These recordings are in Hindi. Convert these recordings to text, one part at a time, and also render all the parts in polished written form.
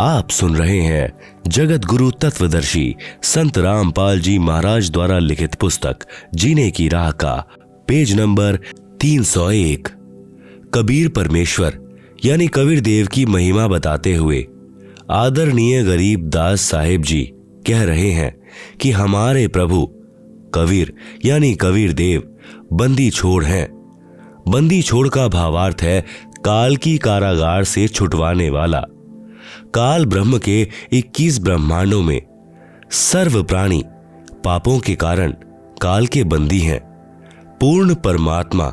आप सुन रहे हैं जगत गुरु तत्वदर्शी संत रामपाल जी महाराज द्वारा लिखित पुस्तक जीने की राह का पेज नंबर 301। कबीर परमेश्वर यानी कबीर देव की महिमा बताते हुए आदरणीय गरीब दास साहेब जी कह रहे हैं कि हमारे प्रभु कबीर यानी कबीर देव बंदी छोड़ हैं। बंदी छोड़ का भावार्थ है काल की कारागार से छुटवाने वाला। काल ब्रह्म के 21 ब्रह्मांडों में सर्व प्राणी पापों के कारण काल के बंदी हैं। पूर्ण परमात्मा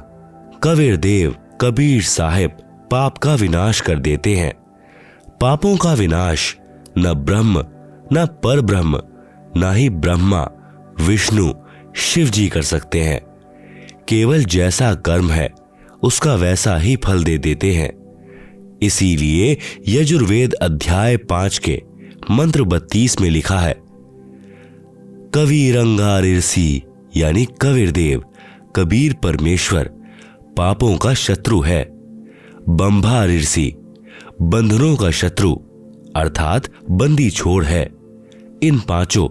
कबीर देव कबीर साहिब पाप का विनाश कर देते हैं। पापों का विनाश न ब्रह्म न पर ब्रह्म न ही ब्रह्मा विष्णु शिव जी कर सकते हैं। केवल जैसा कर्म है उसका वैसा ही फल दे देते हैं। इसीलिए यजुर्वेद अध्याय 5 के मंत्र 32 में लिखा है, कबीरंगा ऋषि यानी कबीर देव कबीर परमेश्वर पापों का शत्रु है। बंभा ऋषि बंधनों का शत्रु अर्थात बंदी छोड़ है। इन पांचों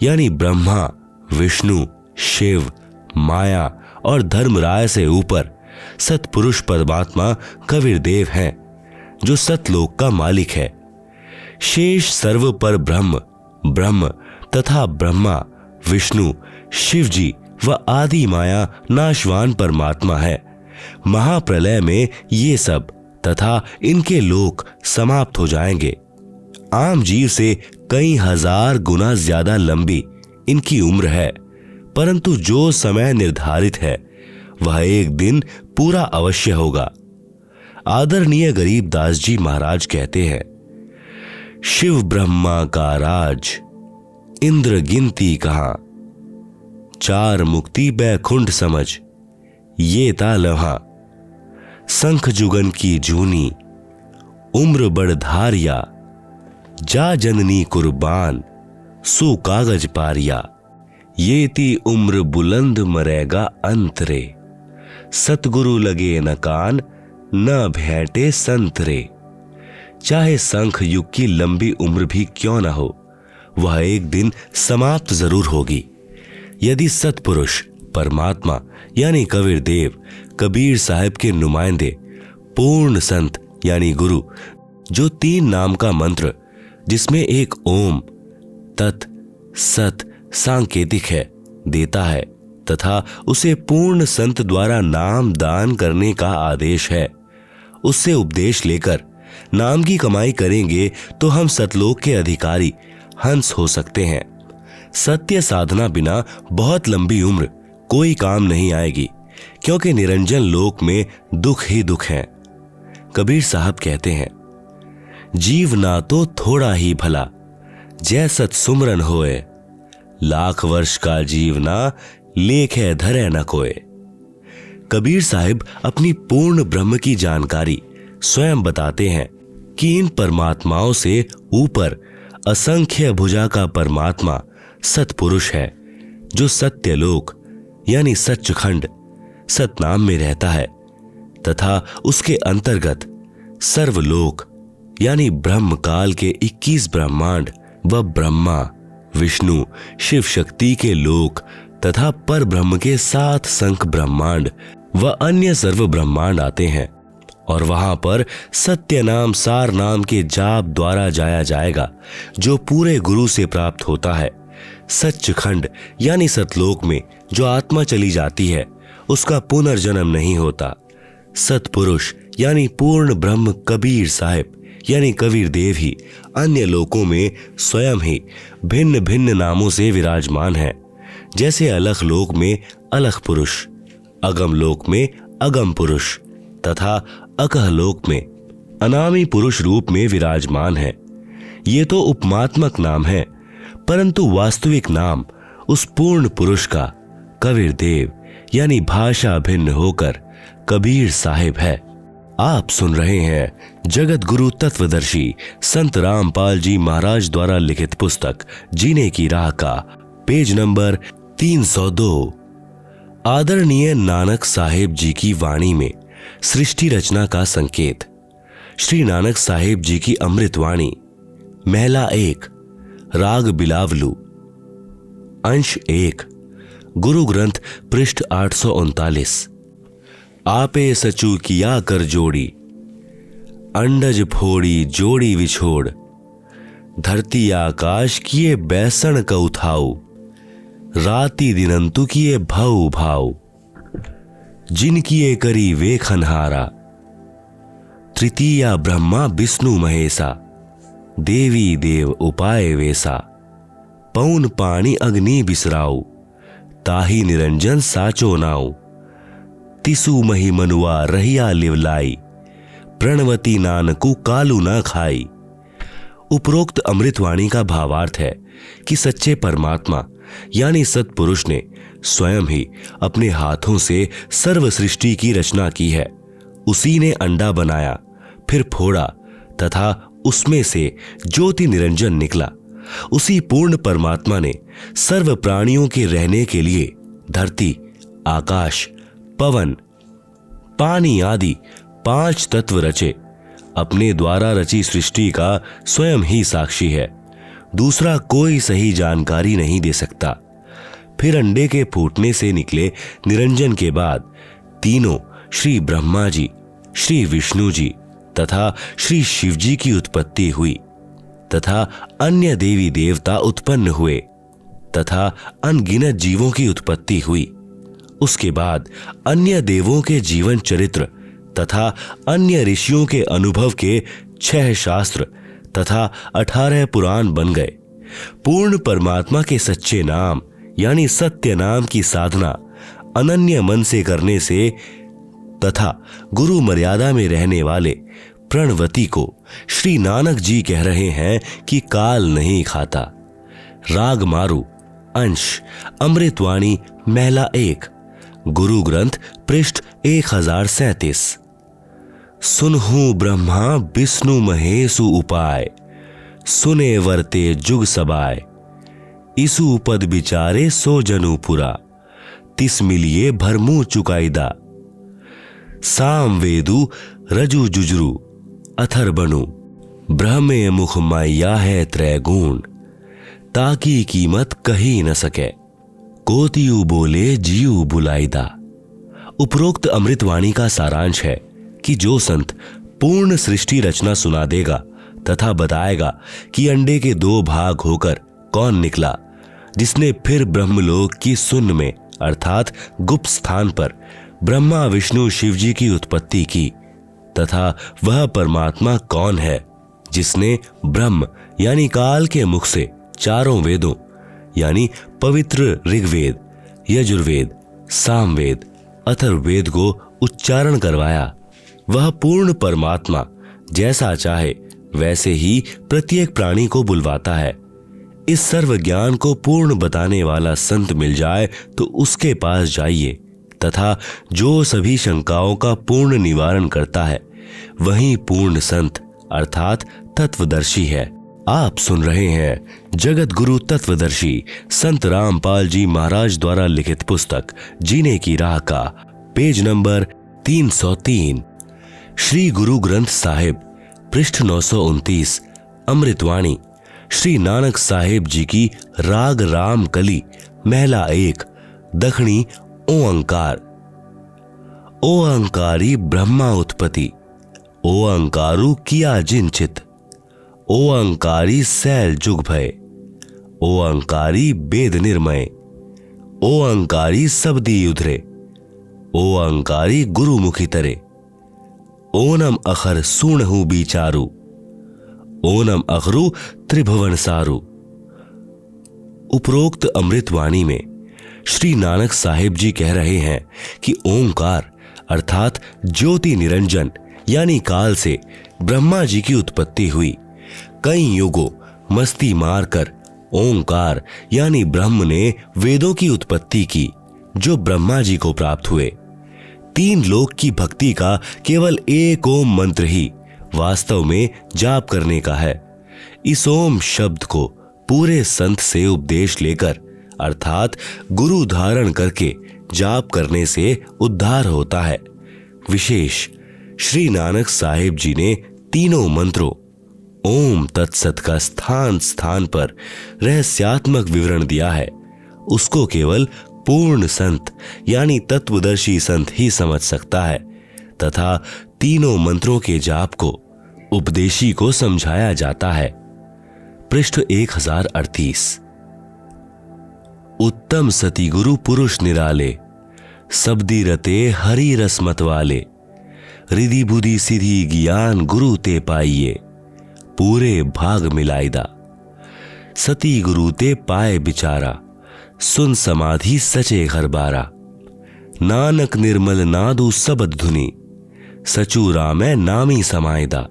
यानी ब्रह्मा विष्णु शिव माया और धर्मराय से ऊपर सतपुरुष परमात्मा कबीर देव हैं जो सतलोक का मालिक है। शेष सर्व पर ब्रह्म ब्रह्म तथा ब्रह्मा विष्णु शिव जी व आदि माया नाशवान परमात्मा है। महाप्रलय में ये सब तथा इनके लोक समाप्त हो जाएंगे। आम जीव से कई हजार गुना ज्यादा लंबी इनकी उम्र है, परंतु जो समय निर्धारित है वह एक दिन पूरा अवश्य होगा। आदरणीय गरीब दास जी महाराज कहते हैं, शिव ब्रह्मा का राज इंद्र गिनती कहां, चार मुक्ति बैकुंठ समझ ये ता लम्हा, शंख जुगन की जूनी उम्र बढ़धारिया, जा जननी कुर्बान सु कागज पारिया, ये ती उम्र बुलंद मरेगा अंतरे, सतगुरु लगे न कान न भेंटे संतरे। चाहे शंख युग की लंबी उम्र भी क्यों न हो, वह एक दिन समाप्त जरूर होगी। यदि सतपुरुष परमात्मा यानी कबीर देव कबीर साहिब के नुमाइंदे पूर्ण संत यानी गुरु जो 3 नाम का मंत्र जिसमें एक ओम तत् सत सांकेतिक है देता है तथा उसे पूर्ण संत द्वारा नाम दान करने का आदेश है, उससे उपदेश लेकर नाम की कमाई करेंगे तो हम सतलोक के अधिकारी हंस हो सकते हैं। सत्य साधना बिना बहुत लंबी उम्र कोई काम नहीं आएगी, क्योंकि निरंजन लोक में दुख ही दुख है। कबीर साहब कहते हैं, जीव ना तो थोड़ा ही भला जय सत सुमरन होए, लाख वर्ष का जीवना लेखे धरे न कोय। कबीर साहिब अपनी पूर्ण ब्रह्म की जानकारी स्वयं बताते हैं कि इन परमात्माओं से ऊपर असंख्य भुजा का परमात्मा सतपुरुष है जो सत्यलोक यानी सच्चखंड सतनाम में रहता है तथा उसके अंतर्गत सर्वलोक यानी ब्रह्म काल के 21 ब्रह्मांड व ब्रह्मा विष्णु शिव शक्ति के लोक तथा पर ब्रह्म के 7 संख ब्रह्मांड व अन्य सर्व ब्रह्मांड आते हैं और वहां पर सत्य नाम सार नाम के जाप द्वारा जाया जाएगा जो पूरे गुरु से प्राप्त होता है। सच्चखंड यानी सतलोक में जो आत्मा चली जाती है उसका पुनर्जन्म नहीं होता। सतपुरुष यानी पूर्ण ब्रह्म कबीर साहिब यानी कबीर देव ही अन्य लोकों में स्वयं ही भिन्न भिन्न नामों से विराजमान है। जैसे अलख लोक में अलख पुरुष, अगम लोक में अगम पुरुष तथा अकह लोक में अनामी पुरुष रूप में विराजमान है। ये तो उपमात्मक नाम है, परंतु वास्तविक नाम उस पूर्ण पुरुष का कबीर देव यानी भाषा भिन्न होकर कबीर साहिब है। आप सुन रहे हैं जगत गुरु तत्वदर्शी संत रामपाल जी महाराज द्वारा लिखित पुस्तक जीने की राह का पेज नंबर 302। आदरणीय नानक साहेब जी की वाणी में सृष्टि रचना का संकेत। श्री नानक साहेब जी की अमृतवाणी महला 1, राग बिलावलू। अंश 1, गुरु ग्रंथ पृष्ठ 839। आपे सचू किया कर जोड़ी, अंडज फोड़ी जोड़ी विछोड़। धरती आकाश किए बैसण क उठाऊ, राति दिनंतु किए भव भाव। जिन किए करी वे खनहारा, तृतीया ब्रह्मा विष्णु महेशा। देवी देव उपाय वेसा, पौन पानी अग्नि बिसराऊ। ताही निरंजन साचो नाऊ, तिसु मही मनुआ रहिया लिवलाई। प्रणवती नानकु कालू न खाई। उपरोक्त अमृतवाणी का भावार्थ है कि सच्चे परमात्मा यानी सत्पुरुष ने स्वयं ही अपने हाथों से सर्व सृष्टि की रचना की है। उसी ने अंडा बनाया, फिर फोड़ा तथा उसमें से ज्योति निरंजन निकला। उसी पूर्ण परमात्मा ने सर्व प्राणियों के रहने के लिए धरती, आकाश, पवन, पानी आदि 5 तत्व रचे। अपने द्वारा रची सृष्टि का स्वयं ही साक्षी है, दूसरा कोई सही जानकारी नहीं दे सकता। फिर अंडे के फूटने से निकले निरंजन के बाद तीनों श्री ब्रह्मा जी, श्री विष्णु जी तथा श्री शिव जी की उत्पत्ति हुई तथा अन्य देवी देवता उत्पन्न हुए तथा अनगिनत जीवों की उत्पत्ति हुई। उसके बाद अन्य देवों के जीवन चरित्र तथा अन्य ऋषियों के अनुभव के 6 शास्त्र तथा 18 पुराण बन गए। पूर्ण परमात्मा के सच्चे नाम यानी सत्य नाम की साधना अनन्य मन से करने से तथा गुरु मर्यादा में रहने वाले प्रणवती को श्री नानक जी कह रहे हैं कि काल नहीं खाता। राग मारू। अंश अमृतवाणी महला 1, गुरु ग्रंथ पृष्ठ 1037। सुनहु ब्रह्मा विष्णु महेशु उपाय, सुने वर्ते जुग सबाय। इसु पद बिचारे सो जनु पुरा, तिस मिलिए भरमु चुकाईदा। साम वेदु रजु जुजरू अथर बनु, ब्रह्मे मुख माया है त्रैगुण। ताकी कीमत कही न सके, कोतियु बोले जीव बुलाईदा। उपरोक्त अमृतवाणी का सारांश है कि जो संत पूर्ण सृष्टि रचना सुना देगा तथा बताएगा कि अंडे के 2 भाग होकर कौन निकला, जिसने फिर ब्रह्मलोक की सुन्न में अर्थात गुप्त स्थान पर ब्रह्मा विष्णु शिव जी की उत्पत्ति की, तथा वह परमात्मा कौन है जिसने ब्रह्म यानी काल के मुख से 4 वेदों यानी पवित्र ऋग्वेद, यजुर्वेद, सामवेद, अथर्ववेद को उच्चारण करवाया। वह पूर्ण परमात्मा जैसा चाहे वैसे ही प्रत्येक प्राणी को बुलवाता है। इस सर्व ज्ञान को पूर्ण बताने वाला संत मिल जाए तो उसके पास जाइए तथा जो सभी शंकाओं का पूर्ण निवारण करता है वही पूर्ण संत अर्थात तत्वदर्शी है। आप सुन रहे हैं जगत गुरु तत्वदर्शी संत रामपाल जी महाराज द्वारा लिखित पुस्तक जीने की राह का पेज नंबर 303। श्री गुरु ग्रंथ साहिब पृष्ठ 929। अमृतवाणी श्री नानक साहेब जी की राग राम कली महला 1 दखनी ओंकार। ओंकारी ब्रह्मा उत्पत्ति, ओंकारु किया जिनचित। ओंकारी सैल जुग भय, ओंकारी वेद निर्मय। ओंकारी सबदी उधरे, ओंकारी गुरुमुखी तरे। ओनम अखर सुनहु बिचारू, ओनम अखरु त्रिभुवन सारू। उपरोक्त अमृतवाणी में श्री नानक साहेब जी कह रहे हैं कि ओंकार अर्थात ज्योति निरंजन यानी काल से ब्रह्मा जी की उत्पत्ति हुई। कई युगों मस्ती मारकर ओंकार यानी ब्रह्म ने वेदों की उत्पत्ति की जो ब्रह्मा जी को प्राप्त हुए। 3 लोक की भक्ति का केवल एक ओम मंत्र ही वास्तव में जाप करने का है। इस ओम शब्द को पूरे संत से उपदेश लेकर अर्थात गुरु धारण करके जाप करने से उद्धार होता है। विशेष श्री नानक साहिब जी ने तीनों मंत्रों ओम तत्सत का स्थान स्थान पर रहस्यात्मक विवरण दिया है, उसको केवल पूर्ण संत यानी तत्वदर्शी संत ही समझ सकता है तथा तीनों मंत्रों के जाप को उपदेशी को समझाया जाता है। पृष्ठ 1038। उत्तम सती गुरु पुरुष निराले, सबदी रते हरि रस मत वाले, रिधि बुद्धि सिद्धि ज्ञान गुरु ते पाइये, पूरे भाग मिलाइदा। सती गुरु ते पाए बिचारा, सुन समाधि सचे घर बारा, नानक निर्मल नादु सबद धुनी, सचूरा में नामी समायदा।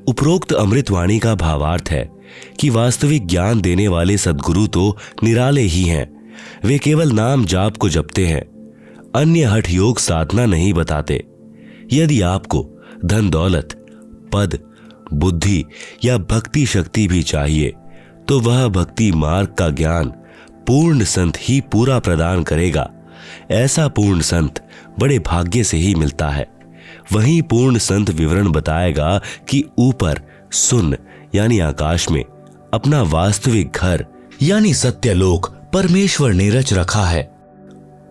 उपरोक्त अमृतवाणी का भावार्थ है कि वास्तविक ज्ञान देने वाले सद्गुरु तो निराले ही हैं, वे केवल नाम जाप को जपते हैं, अन्य हठ योग साधना नहीं बताते। यदि आपको धन दौलत, पद, बुद्धि या भक्ति शक्ति भी चाहिए तो वह भक्ति मार्ग का ज्ञान पूर्ण संत ही पूरा प्रदान करेगा। ऐसा पूर्ण संत बड़े भाग्य से ही मिलता है। वहीं पूर्ण संत विवरण बताएगा कि ऊपर सुन यानी आकाश में अपना वास्तविक घर यानी सत्यलोक परमेश्वर ने रच रखा है।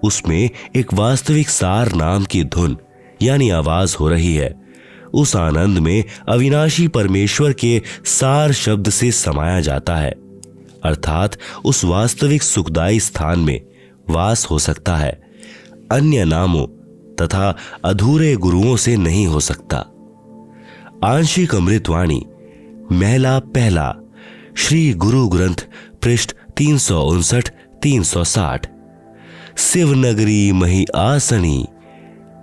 उसमें एक वास्तविक सार नाम की धुन यानी आवाज हो रही है। उस आनंद में अविनाशी परमेश्वर के सार शब्द से समाया जाता है, अर्थात उस वास्तविक सुखदायी स्थान में वास हो सकता है, अन्य नामों तथा अधूरे गुरुओं से नहीं हो सकता। आंशिक अमृतवाणी महला पहला, श्री गुरु ग्रंथ, पृष्ठ 359-360। शिवनगरी मही आसनी,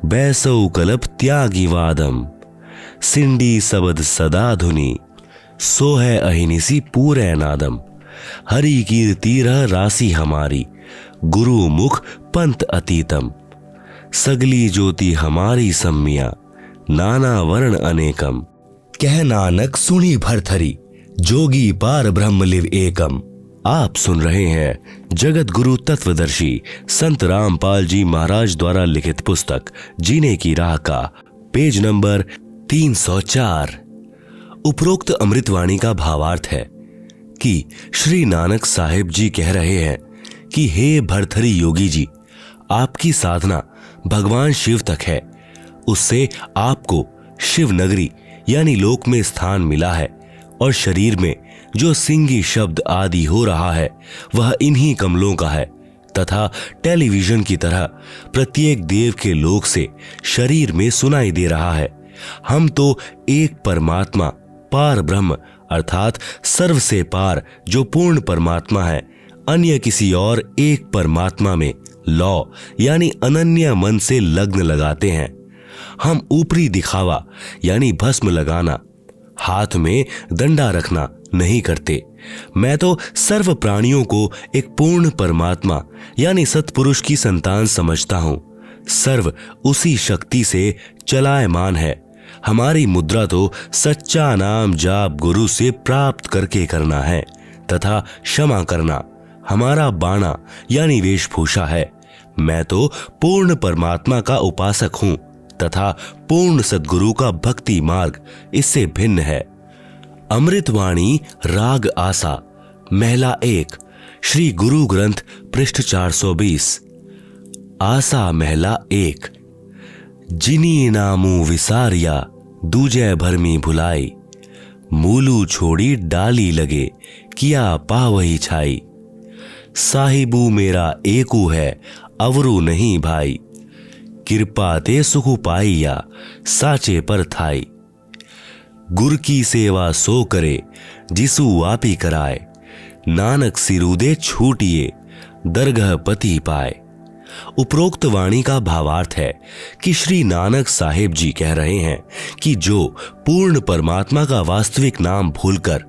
बैसौ कलप त्यागी वादम, सिंडी सबद सदा धुनी, सो है अहिनिसी पूरे नादम। हरि कीर्ति रह राशि हमारी, गुरु मुख पंथ अतीतम, सगली ज्योति हमारी सम्मिया, नाना वर्ण अनेकम। कह नानक सुनी भरथरी, जोगी पार ब्रह्म लिव एकम। आप सुन रहे हैं जगत गुरु तत्वदर्शी संत रामपाल जी महाराज द्वारा लिखित पुस्तक जीने की राह का पेज नंबर 304। उपरोक्त अमृतवाणी का भावार्थ है कि श्री नानक साहिब जी कह रहे हैं कि हे भरथरी योगी जी, आपकी साधना भगवान शिव तक है, उससे आपको शिव नगरी यानी लोक में स्थान मिला है और शरीर में जो सिंगी शब्द आदि हो रहा है वह इन्हीं कमलों का है तथा टेलीविजन की तरह प्रत्येक देव के लोक से शरीर में सुनाई दे रहा है। हम तो एक परमात्मा पार ब्रह्म अर्थात सर्व से पार जो पूर्ण परमात्मा है, अन्य किसी और एक परमात्मा में लौ यानी अनन्य मन से लग्न लगाते हैं। हम ऊपरी दिखावा यानी भस्म लगाना, हाथ में डंडा रखना नहीं करते। मैं तो सर्व प्राणियों को एक पूर्ण परमात्मा यानी सत्पुरुष की संतान समझता हूं। सर्व उसी शक्ति से चलायमान है। हमारी मुद्रा तो सच्चा नाम जाप गुरु से प्राप्त करके करना है तथा क्षमा करना हमारा बाणा यानी वेशभूषा है। मैं तो पूर्ण परमात्मा का उपासक हूं तथा पूर्ण सद्गुरु का भक्ति मार्ग इससे भिन्न है। अमृतवाणी राग आसा महला 1, श्री गुरु ग्रंथ, पृष्ठ 420। आसा महला 1। जिनी नामू विसारिया, दूजे भरमी भुलाई, मूलू छोड़ी डाली लगे, किया पावही छाई। साहिबू मेरा एकू है, अवरू नहीं भाई, कृपा ते सुखु पाइया, साचे पर थाई। गुर की सेवा सो करे, जिसु आपी कराए, नानक सिरुदे छूटिए, दरगह पति पाए। उपरोक्त वाणी का भावार्थ है कि श्री नानक साहिब जी कह रहे हैं कि जो पूर्ण परमात्मा का वास्तविक नाम भूलकर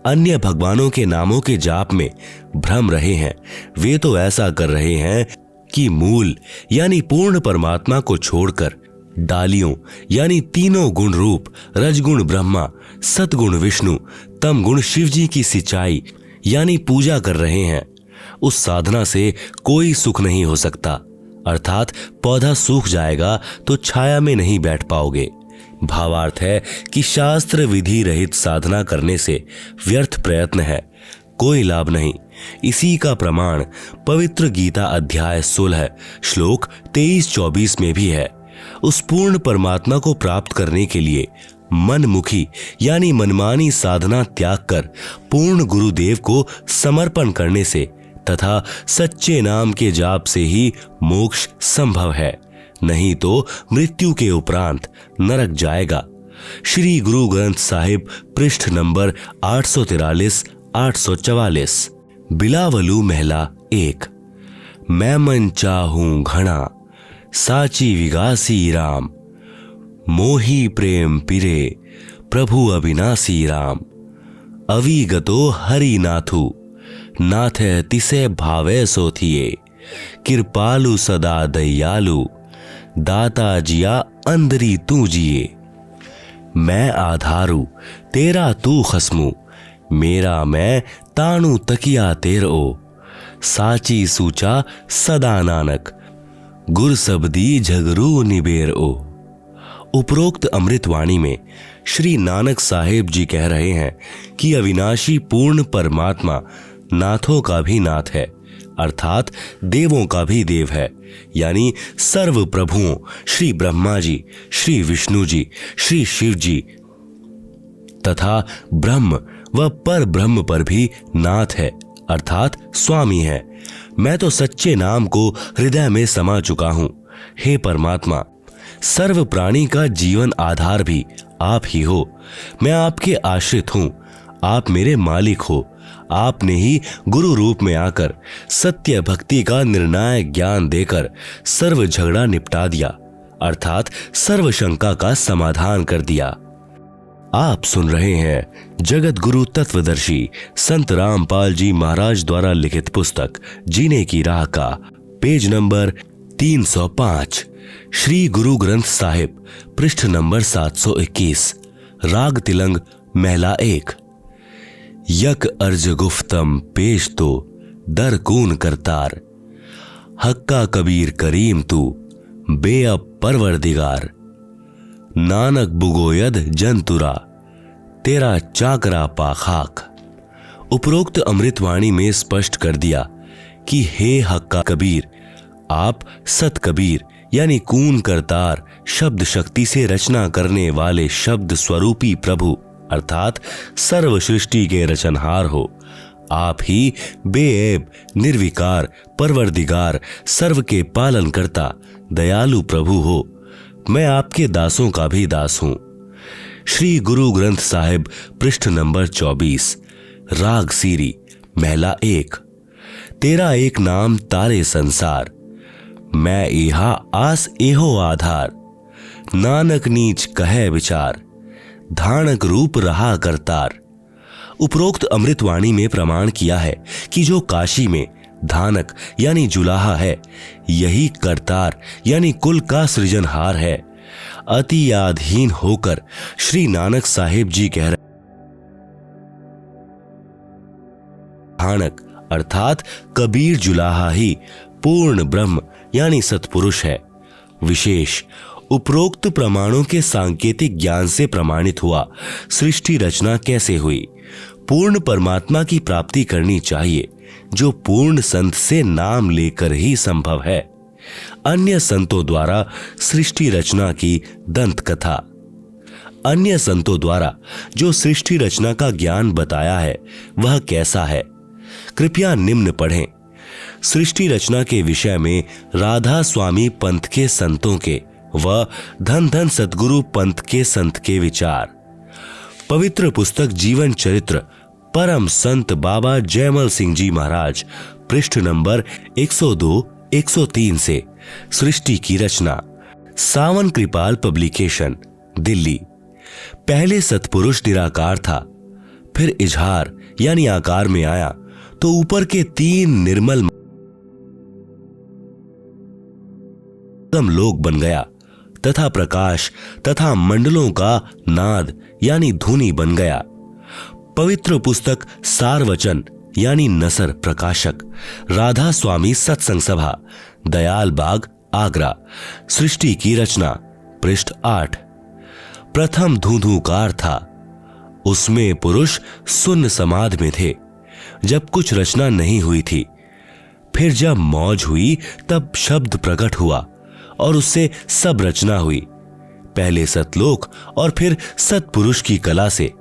अन्य भगवानों के नामों के जाप में भ्रम रहे हैं, वे तो ऐसा कर रहे हैं कि मूल यानी पूर्ण परमात्मा को छोड़कर डालियों यानी तीनों गुण रूप रजगुण ब्रह्मा, सतगुण विष्णु, तमगुण शिव जी की सिंचाई यानी पूजा कर रहे हैं। उस साधना से कोई सुख नहीं हो सकता, अर्थात पौधा सूख जाएगा तो छाया में नहीं बैठ पाओगे। भावार्थ है कि शास्त्र विधि रहित साधना करने से व्यर्थ प्रयत्न है, कोई लाभ नहीं। इसी का प्रमाण पवित्र गीता अध्याय 16 श्लोक 23-24 में भी है। उस पूर्ण परमात्मा को प्राप्त करने के लिए मनमुखी यानी मनमानी साधना त्याग कर पूर्ण गुरुदेव को समर्पण करने से तथा सच्चे नाम के जाप से ही मोक्ष संभव है, नहीं तो मृत्यु के उपरांत नरक जाएगा। श्री गुरु ग्रंथ साहिब पृष्ठ नंबर 843-844। बिलावलू महला 1। मैं मन चाहूं घना साची विगासी राम, मोही प्रेम पिरे प्रभु अविनाशी राम। अविगतो हरि नाथु नाथ तिसे भावे सोथिए, कृपालु सदा दयालु दाता जिया अंदरी तू जिए। मैं आधारू तेरा तू खसमू, मेरा मैं ताणु तकिया तेरो। साची सूचा सदा नानक, गुर सबदी झगरू निबेर ओ। उपरोक्त अमृतवाणी में श्री नानक साहेब जी कह रहे हैं कि अविनाशी पूर्ण परमात्मा नाथों का भी नाथ है, अर्थात देवों का भी देव है, यानी सर्व प्रभुओं श्री ब्रह्मा जी, श्री विष्णु जी, श्री शिव जी तथा ब्रह्म व पर ब्रह्म पर भी नाथ है, अर्थात स्वामी है। मैं तो सच्चे नाम को हृदय में समा चुका हूं। हे परमात्मा, सर्व प्राणी का जीवन आधार भी आप ही हो। मैं आपके आश्रित हूं, आप मेरे मालिक हो। आपने ही गुरु रूप में आकर सत्य भक्ति का निर्णायक ज्ञान देकर सर्व झगड़ा निपटा दिया, अर्थात सर्व शंका का समाधान कर दिया। आप सुन रहे हैं जगत गुरु तत्वदर्शी संत रामपाल जी महाराज द्वारा लिखित पुस्तक जीने की राह का पेज नंबर 305, श्री गुरु ग्रंथ साहिब पृष्ठ नंबर 721, राग तिलंग महला 1। यक अर्ज गुफ्तम पेश तो दर कून करतार, हक्का कबीर करीम तू बेअब परवरदिगार। नानक बुगोयद जंतुरा तेरा चाकरा पाखाक। उपरोक्त अमृतवाणी में स्पष्ट कर दिया कि हे हक्का कबीर, आप सत कबीर यानी कून करतार शब्द शक्ति से रचना करने वाले शब्द स्वरूपी प्रभु अर्थात सर्व सृष्टि के रचनहार हो। आप ही बेऐब निर्विकार परवरदिगार सर्व के पालन करता दयालु प्रभु हो। मैं आपके दासों का भी दास हूं। श्री गुरु ग्रंथ साहिब पृष्ठ नंबर 24, राग सीरी महला 1। तेरा एक नाम तारे संसार, मैं एहा आस एहो आधार। नानक नीच कहे विचार, धानक रूप रहा करतार। उपरोक्त अमृतवाणी में प्रमाण किया है कि जो काशी में धानक यानी जुलाहा है, यही करतार यानी कुल का सृजनहार है। अति आधीन होकर श्री नानक साहेब जी कह रहे धानक अर्थात कबीर जुलाहा ही पूर्ण ब्रह्म यानी सत्पुरुष है। विशेष उपरोक्त प्रमाणों के सांकेतिक ज्ञान से प्रमाणित हुआ सृष्टि रचना कैसे हुई। पूर्ण परमात्मा की प्राप्ति करनी चाहिए, जो पूर्ण संत से नाम लेकर ही संभव है। अन्य संतों द्वारा सृष्टि रचना की दंत कथा। अन्य संतों द्वारा जो सृष्टि रचना का ज्ञान बताया है वह कैसा है, कृपया निम्न पढ़ें। सृष्टि रचना के विषय में राधा स्वामी पंथ के संतों के व धन धन सतगुरु पंथ के संत के विचार। पवित्र पुस्तक जीवन चरित्र परम संत बाबा जयमल सिंह जी महाराज पृष्ठ नंबर 102-103 से सृष्टि की रचना। सावन कृपाल पब्लिकेशन दिल्ली। पहले सतपुरुष निराकार था, फिर इजहार यानी आकार में आया तो ऊपर के 3 निर्मल लोक बन गया तथा प्रकाश तथा मंडलों का नाद यानी धुनी बन गया। पवित्र पुस्तक सारवचन यानी नसर प्रकाशक राधा स्वामी सत्संग सभा दयाल बाग आगरा। सृष्टि की रचना पृष्ठ 8। प्रथम धूधूकार था। उसमें पुरुष सुन्न समाध में थे जब कुछ रचना नहीं हुई थी। फिर जब मौज हुई तब शब्द प्रकट हुआ और उससे सब रचना हुई। पहले सतलोक और फिर सतपुरुष की कला से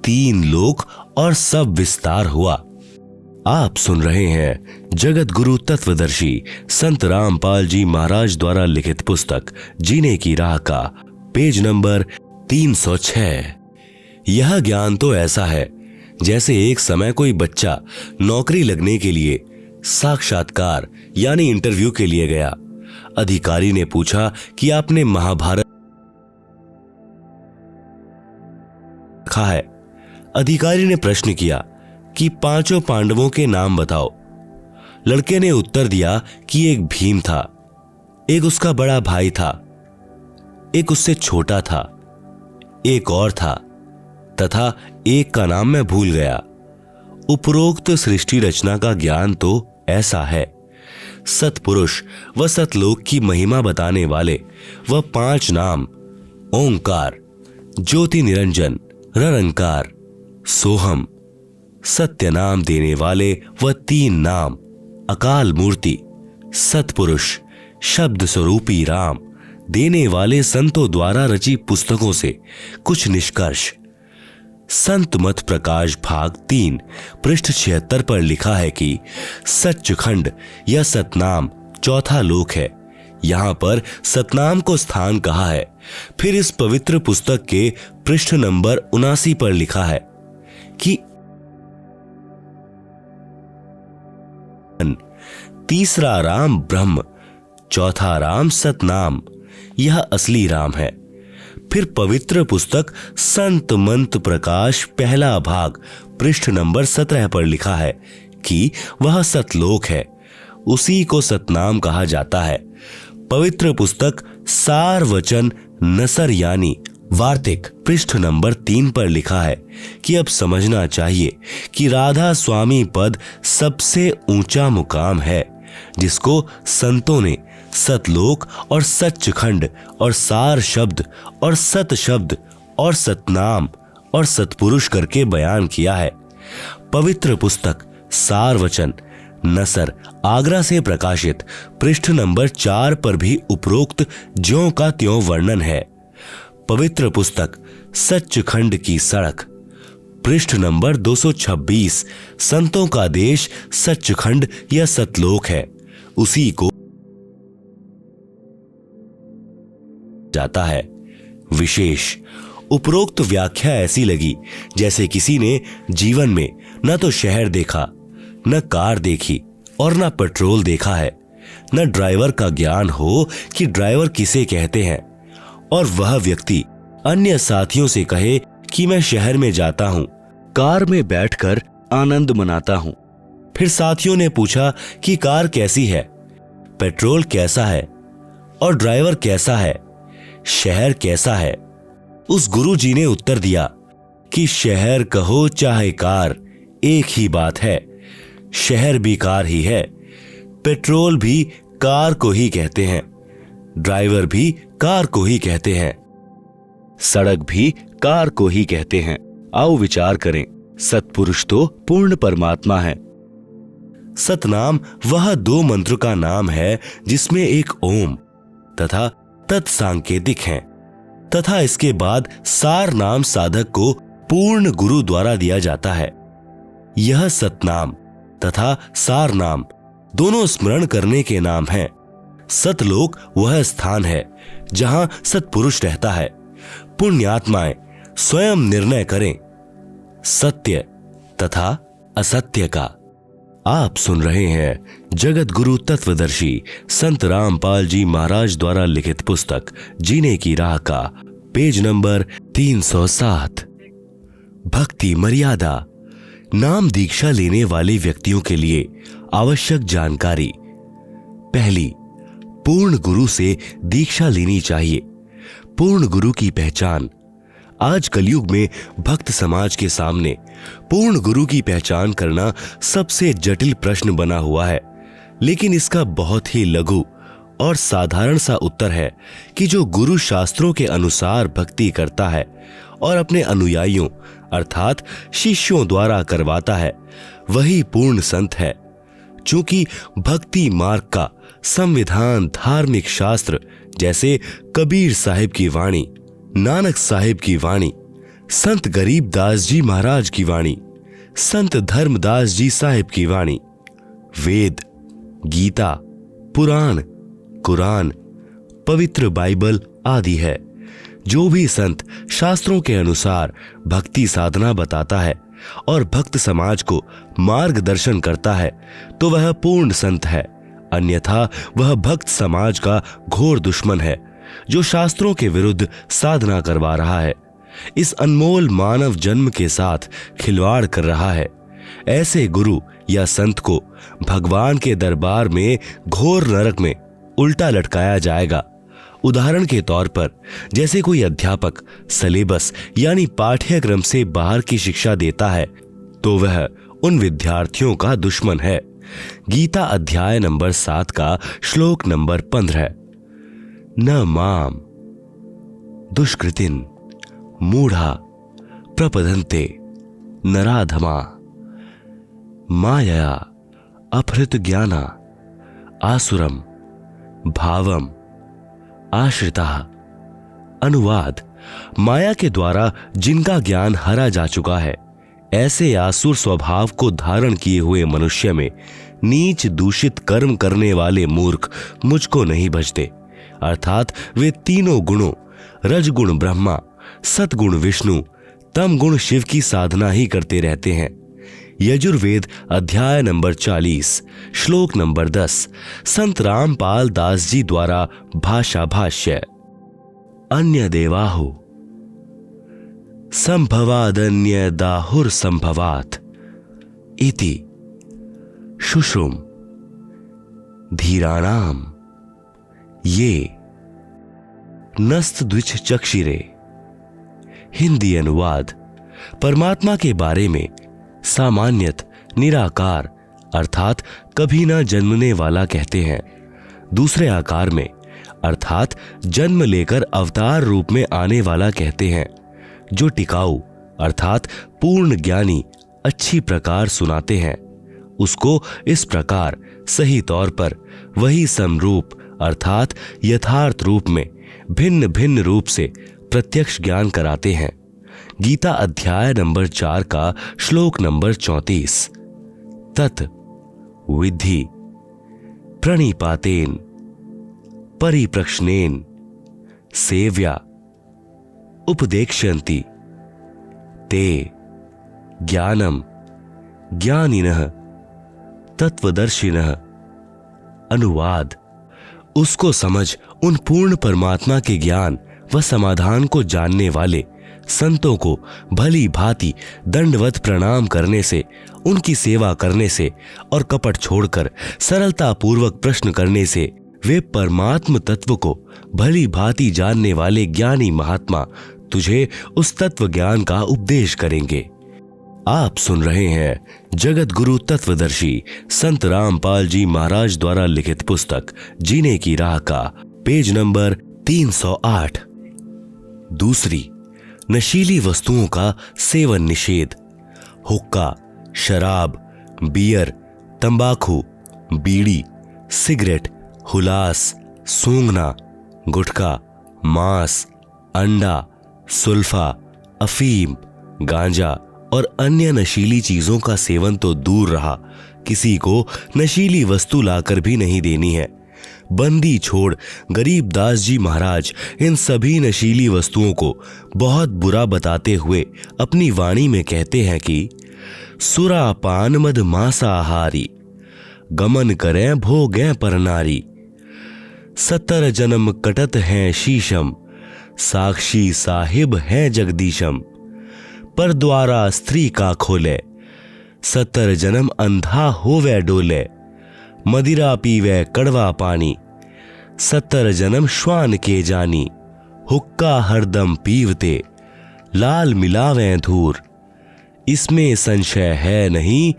3 लोक और सब विस्तार हुआ। आप सुन रहे हैं जगत गुरु तत्वदर्शी संत रामपाल जी महाराज द्वारा लिखित पुस्तक जीने की राह का पेज नंबर 306। यह ज्ञान तो ऐसा है जैसे एक समय कोई बच्चा नौकरी लगने के लिए साक्षात्कार यानी इंटरव्यू के लिए गया। अधिकारी ने पूछा कि आपने महाभारत लिखा है। अधिकारी ने प्रश्न किया कि 5 पांडवों के नाम बताओ। लड़के ने उत्तर दिया कि एक भीम था, एक उसका बड़ा भाई था, एक उससे छोटा था, एक और था तथा एक का नाम मैं भूल गया। उपरोक्त सृष्टि रचना का ज्ञान तो ऐसा है। सतपुरुष व सतलोक की महिमा बताने वाले वह 5 नाम ओंकार, ज्योति निरंजन, निरंकार, सोहम, सत्य नाम देने वाले वह 3 नाम अकाल मूर्ति, सतपुरुष, शब्द स्वरूपी राम देने वाले संतों द्वारा रची पुस्तकों से कुछ निष्कर्ष। संत मत प्रकाश भाग 3 पृष्ठ 76 पर लिखा है कि सच्चखंड या सतनाम चौथा लोक है। यहां पर सतनाम को स्थान कहा है। फिर इस पवित्र पुस्तक के पृष्ठ नंबर 79 पर लिखा है कि तीसरा राम ब्रह्म, चौथा राम सतनाम, यह असली राम है। फिर पवित्र पुस्तक संत मंत प्रकाश पहला भाग पृष्ठ नंबर 17 पर लिखा है कि वह सतलोक है, उसी को सतनाम कहा जाता है। पवित्र पुस्तक सार वचन नसर यानी वार्तिक पृष्ठ नंबर 3 पर लिखा है कि अब समझना चाहिए कि राधा स्वामी पद सबसे ऊंचा मुकाम है, जिसको संतों ने सतलोक और सच्चखंड और सार शब्द और सत शब्द और सतनाम और सतपुरुष करके बयान किया है। पवित्र पुस्तक सार वचन नसर आगरा से प्रकाशित पृष्ठ नंबर 4 पर भी उपरोक्त ज्यों का त्यों वर्णन है। पवित्र पुस्तक सच्चखंड की सड़क पृष्ठ नंबर 226 संतों का देश सच्चखंड या सतलोक है, उसी को जाता है। विशेष उपरोक्त व्याख्या ऐसी लगी जैसे किसी ने जीवन में न तो शहर देखा, न कार देखी और न पेट्रोल देखा है, न ड्राइवर का ज्ञान हो कि ड्राइवर किसे कहते हैं, और वह व्यक्ति अन्य साथियों से कहे कि मैं शहर में जाता हूं, कार में बैठकर आनंद मनाता हूं। फिर साथियों ने पूछा कि कार कैसी है, पेट्रोल कैसा है और ड्राइवर कैसा है, शहर कैसा है। उस गुरुजी ने उत्तर दिया कि शहर कहो चाहे कार, एक ही बात है। शहर भी कार ही है, पेट्रोल भी कार को ही कहते हैं, ड्राइवर भी कार को ही कहते हैं, सड़क भी कार को ही कहते हैं। आओ विचार करें, सतपुरुष तो पूर्ण परमात्मा है। सतनाम वह 2 मंत्र का नाम है जिसमें एक ओम तथा तत्सांकेतिक है, तथा इसके बाद सार नाम साधक को पूर्ण गुरु द्वारा दिया जाता है। यह सतनाम तथा सार नाम दोनों स्मरण करने के नाम हैं। सतलोक वह स्थान है जहां सतपुरुष रहता है। पुण्यात्माएं स्वयं निर्णय करें सत्य तथा असत्य का। आप सुन रहे हैं जगत गुरु तत्वदर्शी संत रामपाल जी महाराज द्वारा लिखित पुस्तक जीने की राह का पेज नंबर 307। भक्ति मर्यादा। नाम दीक्षा लेने वाले व्यक्तियों के लिए आवश्यक जानकारी। पहली, पूर्ण गुरु से दीक्षा लेनी चाहिए। पूर्ण गुरु की पहचान। आज कलयुग में भक्त समाज के सामने पूर्ण गुरु की पहचान करना सबसे जटिल प्रश्न बना हुआ है, लेकिन इसका बहुत ही लघु और साधारण सा उत्तर है कि जो गुरु शास्त्रों के अनुसार भक्ति करता है और अपने अनुयायियों अर्थात शिष्यों द्वारा करवाता है वही पूर्ण संत है। चूंकि भक्ति मार्ग का संविधान धार्मिक शास्त्र जैसे कबीर साहिब की वाणी, नानक साहिब की वाणी, संत गरीबदास जी महाराज की वाणी, संत धर्मदास जी साहिब की वाणी, वेद, गीता, पुराण, कुरान, पवित्र बाइबल आदि है। जो भी संत शास्त्रों के अनुसार भक्ति साधना बताता है और भक्त समाज को मार्गदर्शन करता है तो वह पूर्ण संत है। अन्यथा वह भक्त समाज का घोर दुश्मन है जो शास्त्रों के विरुद्ध साधना करवा रहा है, इस अनमोल मानव जन्म के साथ खिलवाड़ कर रहा है। ऐसे गुरु या संत को भगवान के दरबार में घोर नरक में उल्टा लटकाया जाएगा। उदाहरण के तौर पर जैसे कोई अध्यापक सिलेबस यानी पाठ्यक्रम से बाहर की शिक्षा देता है तो वह उन विद्यार्थियों का दुश्मन है। गीता अध्याय नंबर 7 का श्लोक नंबर 15। न माम दुष्कृतिन मूढ़ा प्रपदन्ते नराधमा मायया अपहृत ज्ञाना आसुरम भावम आश्रिता। अनुवाद, माया के द्वारा जिनका ज्ञान हरा जा चुका है ऐसे आसुर स्वभाव को धारण किए हुए मनुष्य में नीच दूषित कर्म करने वाले मूर्ख मुझको नहीं भजते। अर्थात वे तीनों गुणों रजगुण ब्रह्मा, सतगुण विष्णु, तम गुण शिव की साधना ही करते रहते हैं। यजुर्वेद अध्याय नंबर 40 श्लोक नंबर 10 संत रामपाल दास जी द्वारा भाषा भाष्य। अन्य देवाहु संभवादन्य दाहुर संभवात इति शुश्रुम धीराणाम ये नस्त द्विच चक्षिरे। हिंदी अनुवाद, परमात्मा के बारे में सामान्यत निराकार अर्थात कभी न जन्मने वाला कहते हैं। दूसरे आकार में अर्थात जन्म लेकर अवतार रूप में आने वाला कहते हैं। जो टिकाऊ अर्थात पूर्ण ज्ञानी अच्छी प्रकार सुनाते हैं उसको इस प्रकार सही तौर पर वही समरूप अर्थात यथार्थ रूप में भिन्न भिन्न रूप से प्रत्यक्ष ज्ञान कराते हैं। गीता अध्याय नंबर 4 का श्लोक नंबर 34। तत् विद्धि प्रणिपातेन परिप्रश्नेन सेव्या उपदेक्ष्यन्ति ते ज्ञानम ज्ञानिनः तत्वदर्शिनः। अनुवाद, उसको समझ उन पूर्ण परमात्मा के ज्ञान व समाधान को जानने वाले संतों को भली भांति दंडवत प्रणाम करने से, उनकी सेवा करने से और कपट छोड़कर सरलता पूर्वक प्रश्न करने से वे परमात्म तत्व को भली भांति जानने वाले ज्ञानी महात्मा तुझे उस तत्व ज्ञान का उपदेश करेंगे। आप सुन रहे हैं जगत गुरु तत्वदर्शी संत रामपाल जी महाराज द्वारा लिखित पुस्तक जीने की राह का पेज नंबर 308। दूसरी, नशीली वस्तुओं का सेवन निषेध। हुक्का, शराब, बियर, तंबाकू, बीड़ी, सिगरेट, हुलास, सूंघना, गुटखा, मांस, अंडा, सुल्फा, अफीम, गांजा और अन्य नशीली चीजों का सेवन तो दूर रहा, किसी को नशीली वस्तु लाकर भी नहीं देनी है। बंदी छोड़ गरीबदास जी महाराज इन सभी नशीली वस्तुओं को बहुत बुरा बताते हुए अपनी वाणी में कहते हैं कि सुरा पान मद मांसाहारी गमन करें भोगें पर नारी। 70 जन्म कटत हैं शीशम साक्षी साहिब हैं जगदीशम। पर द्वारा स्त्री का खोले 70 जन्म अंधा होवे डोले। मदिरा पीवे कड़वा पानी 70 जन्म श्वान के जानी। हुक्का हरदम पीवते लाल मिलावें धूर। इसमें संशय है नहीं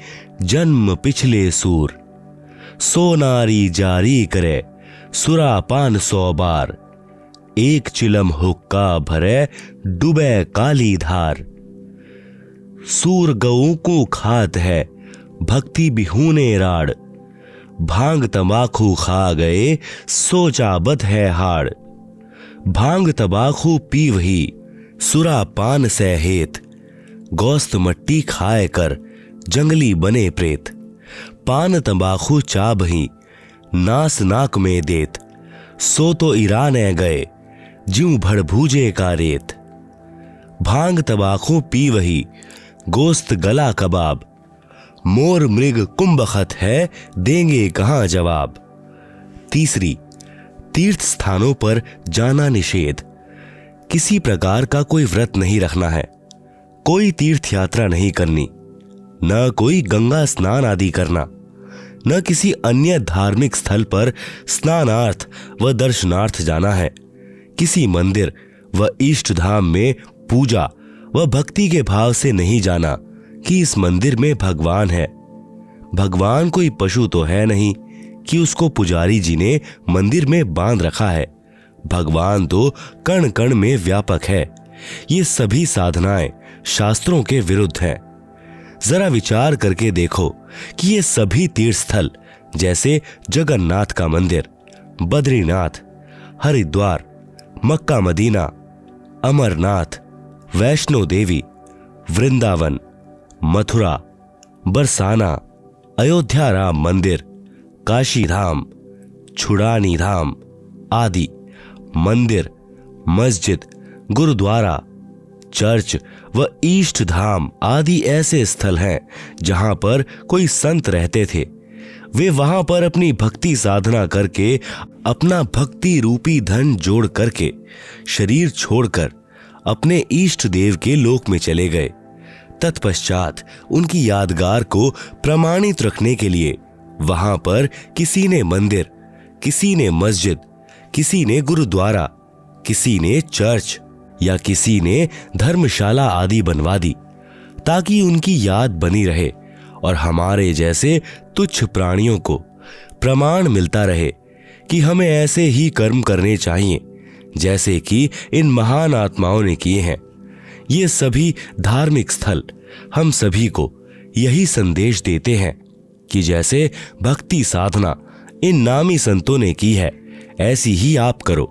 जन्म पिछले सूर। सो नारी जारी करे सुरापान 100 बार, एक चिलम हुक्का भरे डूबे काली धार। सूर गऊ को खात है भक्ति बिहूने राड़, भांग तंबाकू खा गए सोचा बद है हाड़। भांग तंबाकू पी वही सुरापान से हेत, गोस्त मट्टी खाए कर जंगली बने प्रेत। पान तंबाकू चा बही नास नाक में देत, सो तो ईराने गए ज्यों भड़भूजे का रेत। भांग तंबाकू पी वही गोस्त गला कबाब, मोर मृग कुंभखत है देंगे कहां जवाब। तीसरी, तीर्थ स्थानों पर जाना निषेध। किसी प्रकार का कोई व्रत नहीं रखना है, कोई तीर्थ यात्रा नहीं करनी, न कोई गंगा स्नान आदि करना, न किसी अन्य धार्मिक स्थल पर स्नानार्थ व दर्शनार्थ जाना है। किसी मंदिर व इष्ट धाम में पूजा व भक्ति के भाव से नहीं जाना कि इस मंदिर में भगवान है। भगवान कोई पशु तो है नहीं कि उसको पुजारी जी ने मंदिर में बांध रखा है। भगवान तो कण कण में व्यापक है। ये सभी साधनाएं शास्त्रों के विरुद्ध हैं। जरा विचार करके देखो कि ये सभी तीर्थ स्थल जैसे जगन्नाथ का मंदिर, बद्रीनाथ, हरिद्वार, मक्का मदीना, अमरनाथ, वैष्णो देवी, वृंदावन, मथुरा, बरसाना, अयोध्या राम मंदिर, काशी धाम, छुड़ानी धाम आदि मंदिर, मस्जिद, गुरुद्वारा, चर्च व इष्ट धाम आदि ऐसे स्थल हैं जहां पर कोई संत रहते थे। वे वहां पर अपनी भक्ति साधना करके अपना भक्ति रूपी धन जोड़ करके शरीर छोड़कर अपने इष्ट देव के लोक में चले गए। तत्पश्चात उनकी यादगार को प्रमाणित रखने के लिए वहां पर किसी ने मंदिर, किसी ने मस्जिद, किसी ने गुरुद्वारा, किसी ने चर्च या किसी ने धर्मशाला आदि बनवा दी, ताकि उनकी याद बनी रहे और हमारे जैसे तुच्छ प्राणियों को प्रमाण मिलता रहे कि हमें ऐसे ही कर्म करने चाहिए जैसे कि इन महान आत्माओं ने किए हैं। ये सभी धार्मिक स्थल हम सभी को यही संदेश देते हैं कि जैसे भक्ति साधना इन नामी संतों ने की है, ऐसी ही आप करो।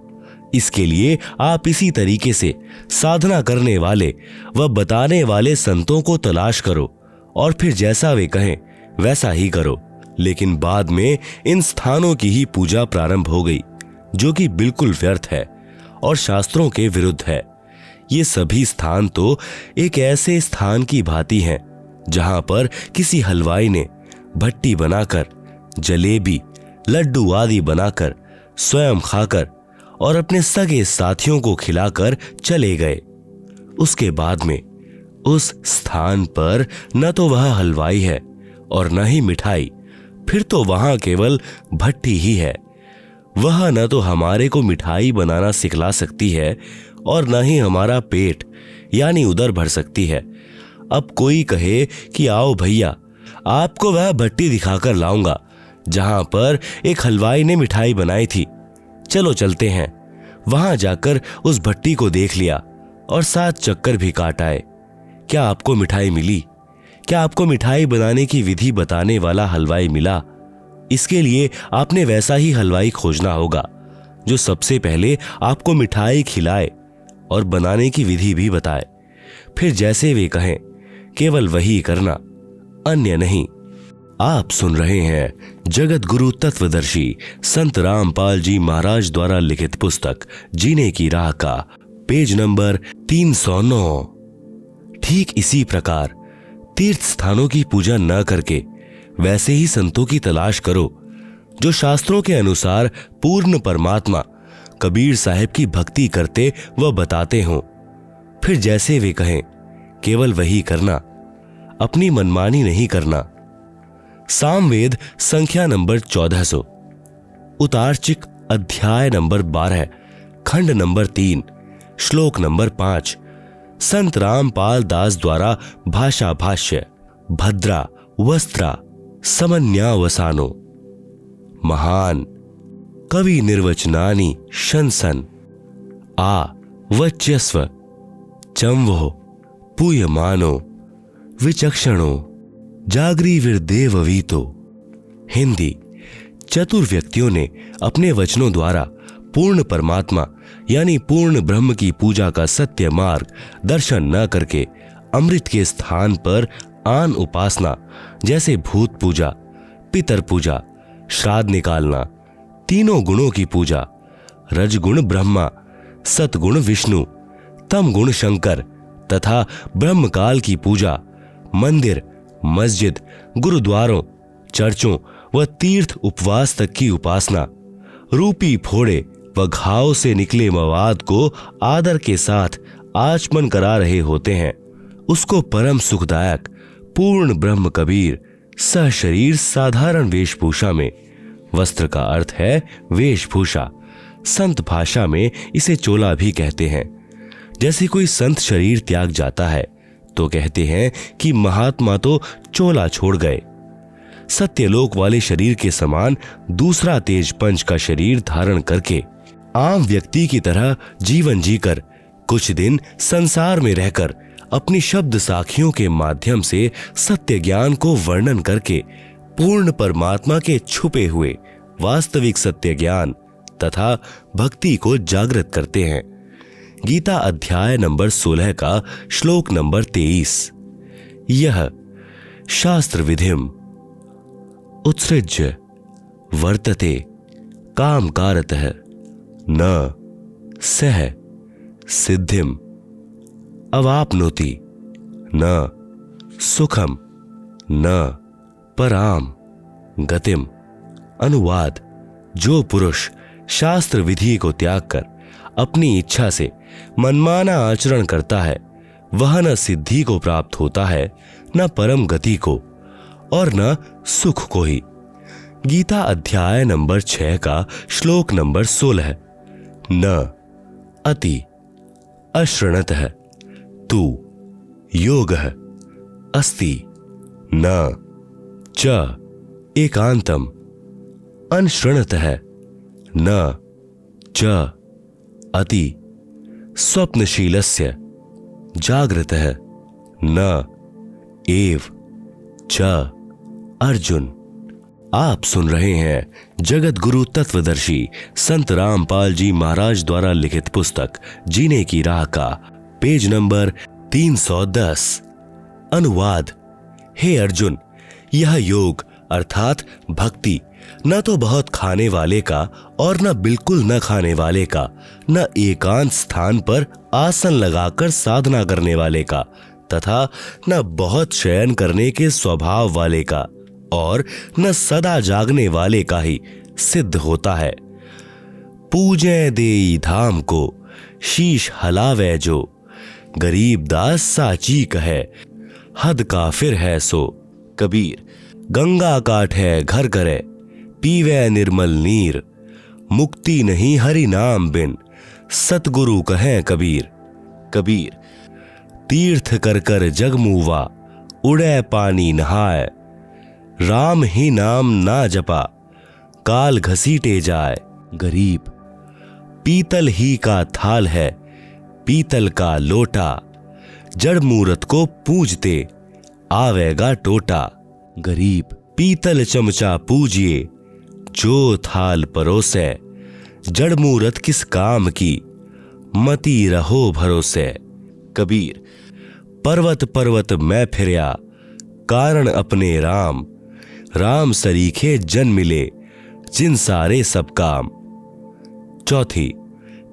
इसके लिए आप इसी तरीके से साधना करने वाले व बताने वाले संतों को तलाश करो और फिर जैसा वे कहें वैसा ही करो। लेकिन बाद में इन स्थानों की ही पूजा प्रारंभ हो गई, जो कि बिल्कुल व्यर्थ है और शास्त्रों के विरुद्ध है। ये सभी स्थान तो एक ऐसे स्थान की भांति हैं जहां पर किसी हलवाई ने भट्टी बनाकर जलेबी, लड्डू आदि बनाकर स्वयं खाकर और अपने सगे साथियों को खिलाकर चले गए। उसके बाद में उस स्थान पर न तो वह हलवाई है और न ही मिठाई, फिर तो वहां केवल भट्टी ही है। वह न तो हमारे को मिठाई बनाना सिखला सकती है और न ही हमारा पेट यानी उदर भर सकती है। अब कोई कहे कि आओ भैया, आपको वह भट्टी दिखाकर लाऊंगा जहां पर एक हलवाई ने मिठाई बनाई थी, चलो चलते हैं। वहां जाकर उस भट्टी को देख लिया और 7 चक्कर भी काट आए। क्या आपको मिठाई मिली? क्या आपको मिठाई बनाने की विधि बताने वाला हलवाई मिला? इसके लिए आपने वैसा ही हलवाई खोजना होगा जो सबसे पहले आपको मिठाई खिलाए और बनाने की विधि भी बताए। फिर जैसे वे कहें केवल वही करना, अन्य नहीं। आप सुन रहे हैं जगत गुरु तत्वदर्शी संत रामपाल जी महाराज द्वारा लिखित पुस्तक जीने की राह का पेज नंबर 309। ठीक इसी प्रकार तीर्थ स्थानों की पूजा न करके वैसे ही संतों की तलाश करो जो शास्त्रों के अनुसार पूर्ण परमात्मा कबीर साहिब की भक्ति करते व बताते हों। फिर जैसे वे कहें केवल वही करना, अपनी मनमानी नहीं करना। सामवेद संख्या नंबर 1400, उतारचिक अध्याय नंबर 12, खंड नंबर 3, श्लोक नंबर 5, संत रामपाल दास द्वारा भाषा भाष्य। भद्रा वस्त्रा समन्यावसानो। महान कवि निर्वचनानि शंसन आ वच्यस्व चंवो पूयमानो विचक्षणो जागृविर्देववीतो। हिंदी। चतुर व्यक्तियों ने अपने वचनों द्वारा पूर्ण परमात्मा यानी पूर्ण ब्रह्म की पूजा का सत्य मार्ग दर्शन न करके अमृत के स्थान पर आन उपासना जैसे भूत पूजा, पितर पूजा, श्राद्ध निकालना, तीनों गुणों की पूजा, रजगुण ब्रह्मा, सतगुण विष्णु, तम गुण शंकर तथा ब्रह्मकाल की पूजा, मंदिर, मस्जिद, गुरुद्वारों, चर्चों व तीर्थ उपवास तक की उपासना, रूपी फोड़े व घाव से निकले मवाद को आदर के साथ आचमन करा रहे होते हैं, उसको परम सुखदायक पूर्ण ब्रह्म कबीर सहशरीर साधारण वेशभूषा में, वस्त्र का अर्थ है वेशभूषा, संत भाषा में इसे चोला भी कहते हैं। जैसे कोई संत शरीर त्याग जाता है तो कहते हैं कि महात्मा तो चोला छोड़ गए। सत्यलोक वाले शरीर के समान दूसरा तेज पंच का शरीर धारण करके आम व्यक्ति की तरह जीवन जीकर कुछ दिन संसार में रहकर अपनी शब्द साखियों के माध्यम से सत्य ज्ञान को वर्णन करके पूर्ण परमात्मा के छुपे हुए वास्तविक सत्य ज्ञान तथा भक्ति को जागृत करते हैं। गीता अध्याय नंबर 16 का श्लोक नंबर 23। यह शास्त्र विधिम उत्सृज्य वर्तते कामकारतः न सह सिद्धिम अवाप्नोति न सुखम न पराम गतिम। अनुवाद। जो पुरुष शास्त्र विधि को त्याग कर अपनी इच्छा से मनमाना आचरण करता है वह न सिद्धि को प्राप्त होता है, न परम गति को और न सुख को ही। गीता अध्याय नंबर 6 का श्लोक नंबर 16। न अति अश्रणतः तु योगः अस्ति न च एकांतम अनश्रणतः न च अति स्वप्नशीलस्य जागृतः न एव च। अर्जुन। आप सुन रहे हैं जगत गुरु तत्वदर्शी संत रामपाल जी महाराज द्वारा लिखित पुस्तक जीने की राह का पेज नंबर 310। अनुवाद। हे अर्जुन, यह योग अर्थात भक्ति न तो बहुत खाने वाले का और न बिल्कुल न खाने वाले का, न एकांत स्थान पर आसन लगाकर साधना करने वाले का तथा न बहुत शयन करने के स्वभाव वाले का और न सदा जागने वाले का ही सिद्ध होता है। पूजे देई धाम को शीश हलावे जो, गरीब दास साची कहे हद काफिर है सो। कबीर। गंगा काट है घर करे पीवे निर्मल नीर, मुक्ति नहीं हरि नाम बिन सतगुरु कहे कबीर। कबीर। तीर्थ कर कर जग मुवा उड़े पानी नहाए, राम ही नाम ना जपा काल घसीटे जाए। गरीब। पीतल ही का थाल है पीतल का लोटा, जड़ मूरत को पूजते आवेगा टोटा। गरीब। पीतल चमचा पूजिए जो थाल परोसे, जड़ मूरत किस काम की मती रहो भरोसे। कबीर। पर्वत पर्वत मैं फिरया कारण अपने राम, राम सरीखे जन मिले जिन सारे सब काम। चौथी।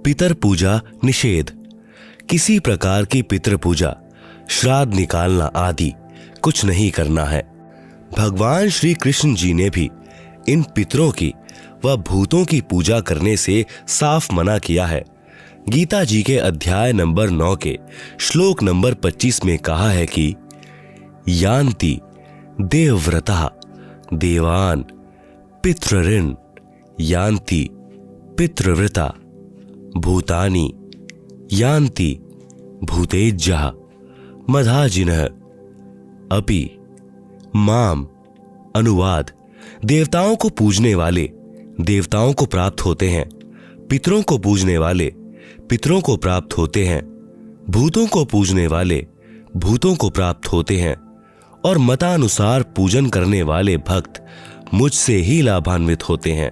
पितर पूजा निषेध। किसी प्रकार की पितर पूजा, श्राद्ध निकालना आदि कुछ नहीं करना है। भगवान श्री कृष्ण जी ने भी इन पितरों की व भूतों की पूजा करने से साफ मना किया है। गीता जी के अध्याय नंबर 9 के श्लोक नंबर 25 में कहा है कि यान्ति देवव्रता देवान पितृऋण यान्ति पितृव्रता भूतानि यान्ति भूतेज्यः मधाजिनः अपि माम। अनुवाद। देवताओं को पूजने वाले देवताओं को प्राप्त होते हैं, पितरों को पूजने वाले पितरों को प्राप्त होते हैं, भूतों को पूजने वाले भूतों को प्राप्त होते हैं, और मतानुसार पूजन करने वाले भक्त मुझसे ही लाभान्वित होते हैं।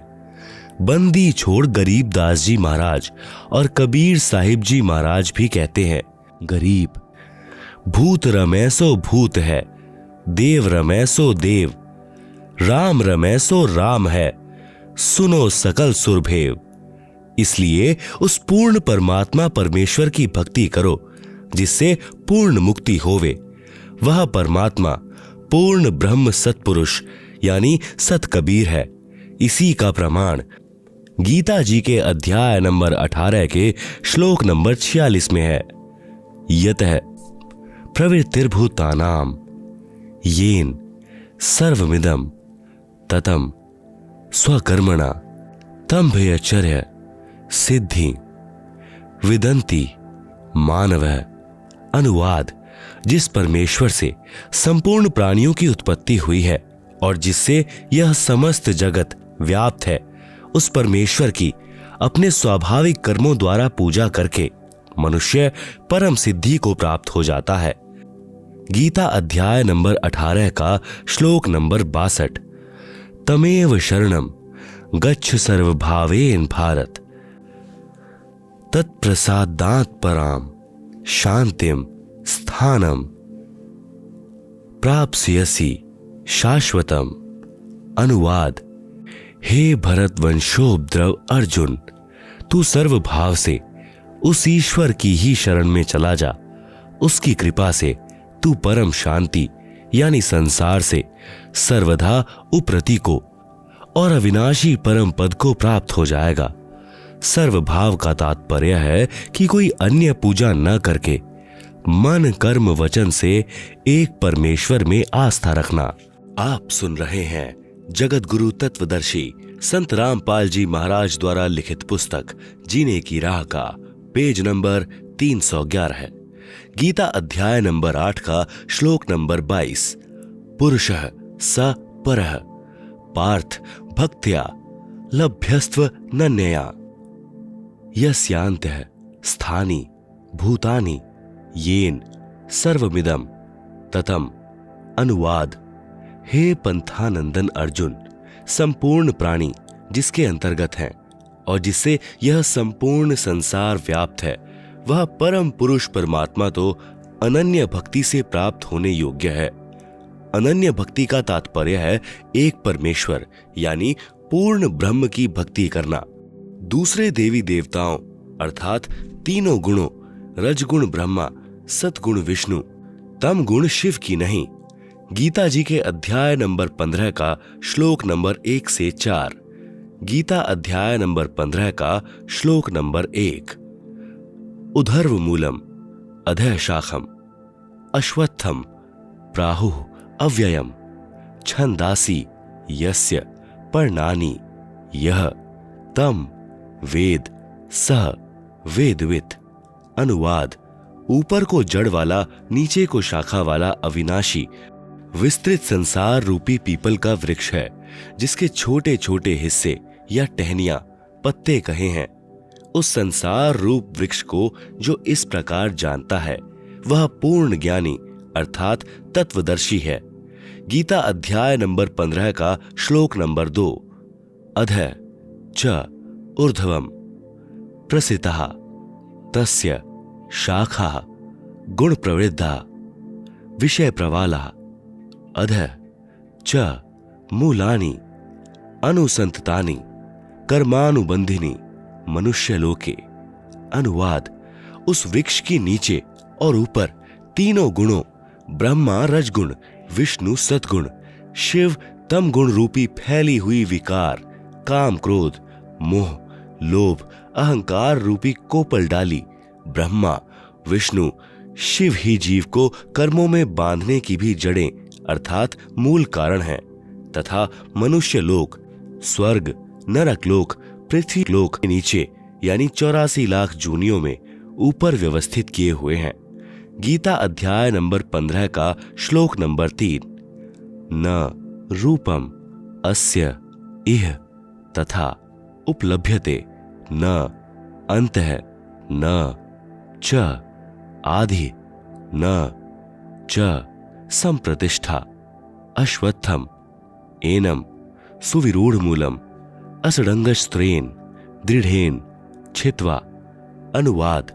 बंदी छोड़ गरीब दास जी महाराज और कबीर साहिब जी महाराज भी कहते हैं, गरीब भूत रमै सो भूत है, देव रमै सो देव, राम रमै सो राम है, सुनो सकल सुरभेव। इसलिए उस पूर्ण परमात्मा परमेश्वर की भक्ति करो जिससे पूर्ण मुक्ति होवे। वह परमात्मा पूर्ण ब्रह्म सत्पुरुष यानी सत कबीर है। इसी का प्रमाण गीता जी के अध्याय नंबर 18 के श्लोक नंबर 46 में है। यतः प्रवृत्तिर्भूतानां येन सर्वमिदं ततं स्वकर्मणा तंभयचर्य सिद्धि विदन्ति मानवः। अनुवाद, जिस परमेश्वर से संपूर्ण प्राणियों की उत्पत्ति हुई है और जिससे यह समस्त जगत व्याप्त है, उस परमेश्वर की अपने स्वाभाविक कर्मों द्वारा पूजा करके मनुष्य परम सिद्धि को प्राप्त हो जाता है। गीता अध्याय नंबर 18 का श्लोक नंबर 62। तमेव शरणं गच्छ सर्वभावेन भारत, तत्प्रसादात् परां शांतिं स्थानं प्राप्स्यसि शाश्वतम्। अनुवाद, हे भरत वंशोद्भव अर्जुन, तू सर्वभाव से उस ईश्वर की ही शरण में चला जा। उसकी कृपा से तू परम शांति यानी संसार से सर्वदा उप्रति को और अविनाशी परम पद को प्राप्त हो जाएगा। सर्वभाव का तात्पर्य है कि कोई अन्य पूजा न करके मन कर्म वचन से एक परमेश्वर में आस्था रखना। आप सुन रहे हैं जगत गुरु तत्वदर्शी संत रामपाल जी महाराज द्वारा लिखित पुस्तक जीने की राह का पेज नंबर 311 है। गीता अध्याय नंबर 8 का श्लोक नंबर 22। पुरुषः स परः पार्थ भक्त्या लभ्यस्त्व नन्यया यस्यान्तः स्थानि भूतानि येन सर्वमिदं ततं। अनुवाद, हे पंथानंदन अर्जुन, संपूर्ण प्राणी जिसके अंतर्गत हैं और जिससे यह संपूर्ण संसार व्याप्त है, वह परम पुरुष परमात्मा तो अनन्य भक्ति से प्राप्त होने योग्य है। अनन्य भक्ति का तात्पर्य है एक परमेश्वर यानी पूर्ण ब्रह्म की भक्ति करना। दूसरे देवी देवताओं अर्थात तीनों गुणों रजगुण ब्रह्मा, सतगुण विष्णु, तम गुण शिव की नहीं। गीता जी के अध्याय नंबर 15 का श्लोक नंबर 1 से 4। गीता अध्याय नंबर 15 का श्लोक नंबर 1। उधर्व मूलम अधः शाखम अश्वत्थम प्राहुः अव्ययम छंदासी यस्य पर्णानि यह तम वेद सह वेदवित्। अनुवाद, ऊपर को जड़ वाला नीचे को शाखा वाला अविनाशी विस्तृत संसार रूपी पीपल का वृक्ष है, जिसके छोटे छोटे हिस्से या टहनियां पत्ते कहे हैं। उस संसार रूप वृक्ष को जो इस प्रकार जानता है वह पूर्ण ज्ञानी अर्थात तत्वदर्शी है। गीता अध्याय नंबर 15 का श्लोक नंबर 2। अधः च ऊर्ध्वम् प्रसितः तस्य शाखा गुण प्रवृद्धा विषय प्रवाला अधः च मूलानि अनुसंततानि कर्मानुबंधिनी मनुष्यलोके। अनुवाद, उस वृक्ष की नीचे और ऊपर तीनों गुणों ब्रह्मा रजगुण, विष्णु सतगुण, शिव तम गुण रूपी फैली हुई विकार काम क्रोध मोह लोभ अहंकार रूपी कोपल डाली ब्रह्मा विष्णु शिव ही जीव को कर्मों में बांधने की भी जड़ें अर्थात मूल कारण है, तथा मनुष्य लोक स्वर्ग नरक लोक पृथ्वी लोक के नीचे यानी 84 लाख जूनियों में ऊपर व्यवस्थित किए हुए हैं। गीता अध्याय नंबर 15 का श्लोक नंबर 3। न रूपम अस्य इह तथा उपलभ्यते न अंतः न च आदि न च संप्रतिष्ठा अश्वत्थम एनम सुविरूढ़ मूलम असडंगस्त्रेन दृढ़ेन छित्वा। अनुवाद: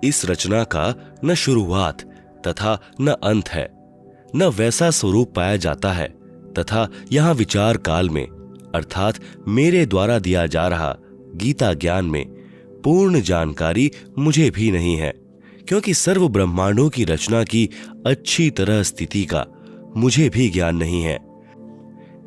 इस रचना का न शुरुआत तथा न अंत है, न वैसा स्वरूप पाया जाता है तथा यहाँ विचार काल में अर्थात मेरे द्वारा दिया जा रहा गीता ज्ञान में पूर्ण जानकारी मुझे भी नहीं है, क्योंकि सर्व ब्रह्मांडों की रचना की अच्छी तरह स्थिति का मुझे भी ज्ञान नहीं है।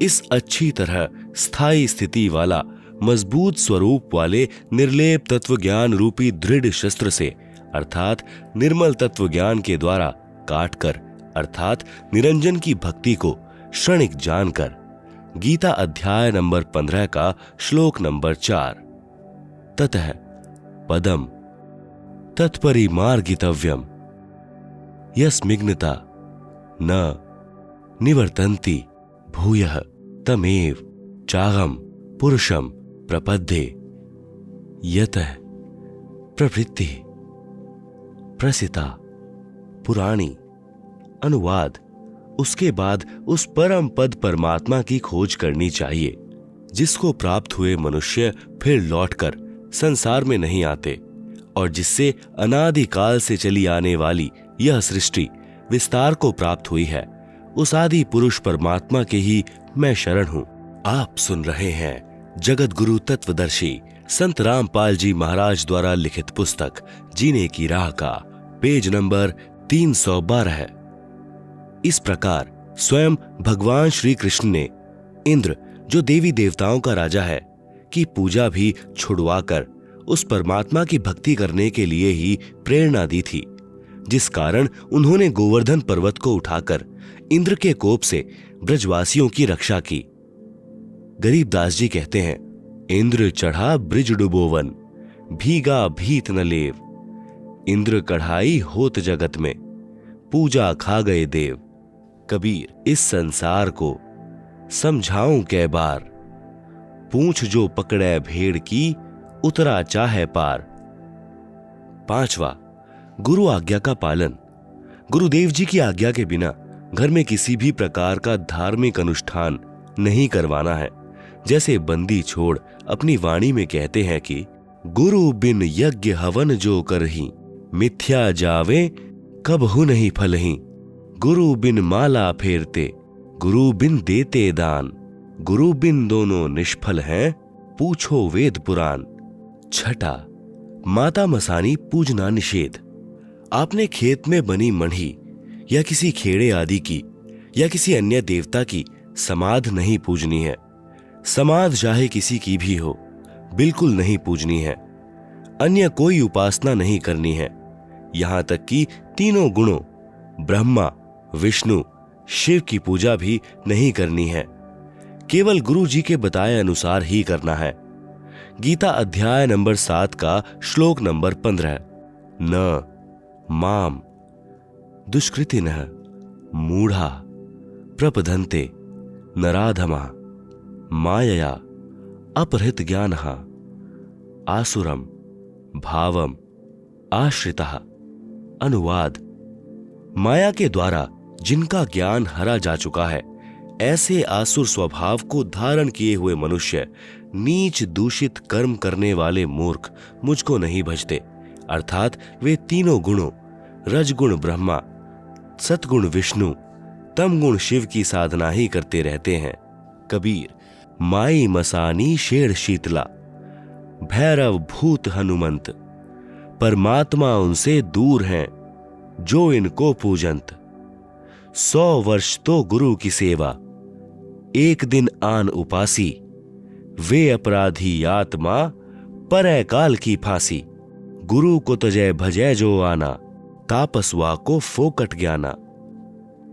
इस अच्छी तरह स्थायी स्थिति वाला मजबूत स्वरूप वाले निर्लेप तत्व ज्ञान रूपी दृढ़ शस्त्र से अर्थात निर्मल तत्व ज्ञान के द्वारा काटकर अर्थात निरंजन की भक्ति को क्षणिक जानकर गीता अध्याय नंबर 15 का श्लोक नंबर 4 ततः पदम तत्परिमार्गितव्यम यस्मिग्नता न निवर्तन्ति भूयः तमेव चाहम पुरुषम प्रपद्ये यतः प्रवृत्ति प्रसिता पुराणी। अनुवाद: उसके बाद उस परम पद परमात्मा की खोज करनी चाहिए जिसको प्राप्त हुए मनुष्य फिर लौटकर संसार में नहीं आते और जिससे अनादिकाल से चली आने वाली यह सृष्टि विस्तार को प्राप्त हुई है। उस आदि पुरुष परमात्मा के ही मैं शरण हूँ। आप सुन रहे हैं जगत गुरु तत्वदर्शी संत रामपाल जी महाराज द्वारा लिखित पुस्तक जीने की राह का पेज नंबर 312। इस प्रकार स्वयं भगवान श्री कृष्ण ने इंद्र, जो देवी देवताओं का राजा है, की पूजा भी छुड़वाकर उस परमात्मा की भक्ति करने के लिए ही प्रेरणा दी थी, जिस कारण उन्होंने गोवर्धन पर्वत को उठाकर इंद्र के कोप से ब्रजवासियों की रक्षा की। गरीबदास जी कहते हैं, इंद्र चढ़ा ब्रिज डुबोवन, भीगा भीत न लेव। इंद्र कढ़ाई होत जगत में, पूजा खा गए देव। कबीर, इस संसार को समझाऊं कै बार, पूंछ जो पकड़े भेड़ की, उतरा चाहे पार। 5वां, गुरु आज्ञा का पालन। गुरुदेव जी की आज्ञा के बिना घर में किसी भी प्रकार का धार्मिक अनुष्ठान नहीं करवाना है। जैसे बंदी छोड़ अपनी वाणी में कहते हैं कि गुरु बिन यज्ञ हवन जो करही, मिथ्या जावे कबहु नहीं फलही। गुरु बिन माला फेरते, गुरु बिन देते दान, गुरु बिन दोनों निष्फल हैं, पूछो वेद पुराण। 6, माता मसानी पूजना निषेध। आपने खेत में बनी मढ़ी या किसी खेड़े आदि की या किसी अन्य देवता की समाध नहीं पूजनी है। समाध चाहे किसी की भी हो, बिल्कुल नहीं पूजनी है। अन्य कोई उपासना नहीं करनी है। यहां तक कि तीनों गुणों ब्रह्मा, विष्णु, शिव की पूजा भी नहीं करनी है। केवल गुरु जी के बताए अनुसार ही करना है। गीता अध्याय नंबर 7 का श्लोक नंबर 15। न माम दुष्कृतिनः मूढ़ा प्रपदन्ते नराधमा मायया अपहृत ज्ञानः आसुरम भावम आश्रितः। अनुवाद: माया के द्वारा जिनका ज्ञान हरा जा चुका है, ऐसे आसुर स्वभाव को धारण किए हुए मनुष्य, नीच दूषित कर्म करने वाले मूर्ख मुझको नहीं भजते। अर्थात वे तीनों गुणों रजगुण ब्रह्मा, सतगुण विष्णु, तमगुण शिव की साधना ही करते रहते हैं। कबीर, माई मसानी शेर शीतला, भैरव भूत हनुमंत, परमात्मा उनसे दूर हैं जो इनको पूजंत। 100 वर्ष तो गुरु की सेवा, एक दिन आन उपासी, वे अपराधी आत्मा परय काल की फांसी। गुरु को तजय भजय जो आना, तापसवा को फोकट ज्ञाना।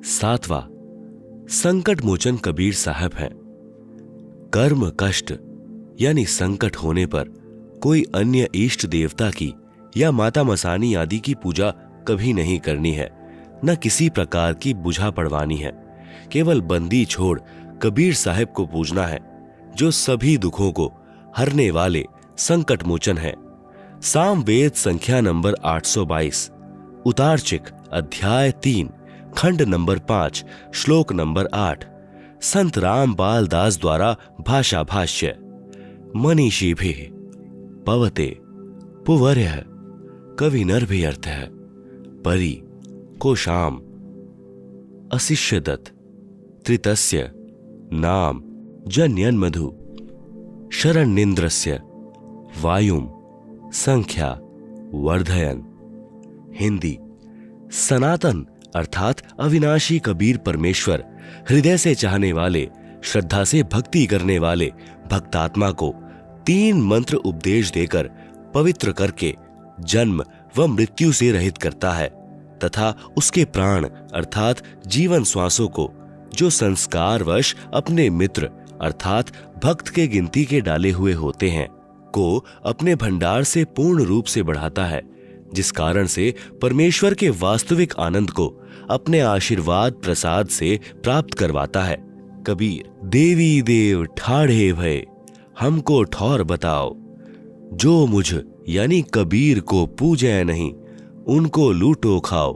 7वां, संकट मोचन कबीर साहब हैं। कर्म कष्ट यानी संकट होने पर कोई अन्य इष्ट देवता की या माता मसानी आदि की पूजा कभी नहीं करनी है, न किसी प्रकार की बुझा पड़वानी है। केवल बंदी छोड़ कबीर साहब को पूजना है, जो सभी दुखों को हरने वाले संकट मोचन है। सामवेद संख्या नंबर 822, उतारचिक अध्याय 3, खंड नंबर 5, श्लोक नंबर 8, संत रामपाल दास द्वारा भाषा भाष्य। मनीषी भी पवते पुवर्य कविनर्भिर्थ परि कोशाम अशिष्यदत् त्रितस्य नाम जन्यन्मधु शरण्येन्द्रस्य वायुम संख्या वर्धयन। हिंदी। सनातन अर्थात अविनाशी कबीर परमेश्वर हृदय से चाहने वाले, श्रद्धा से भक्ति करने वाले भक्तात्मा को 3 मंत्र उपदेश देकर पवित्र करके जन्म व मृत्यु से रहित करता है तथा उसके प्राण अर्थात जीवन श्वासों को, जो संस्कारवश अपने मित्र अर्थात भक्त के गिनती के डाले हुए होते हैं, को अपने भंडार से पूर्ण रूप से बढ़ाता है, जिस कारण से परमेश्वर के वास्तविक आनंद को अपने आशीर्वाद प्रसाद से प्राप्त करवाता है। कबीर। देवी देव ठाढ़े भय हमको ठौर बताओ, जो मुझ यानी कबीर को पूजे नहीं, उनको लूटो खाओ।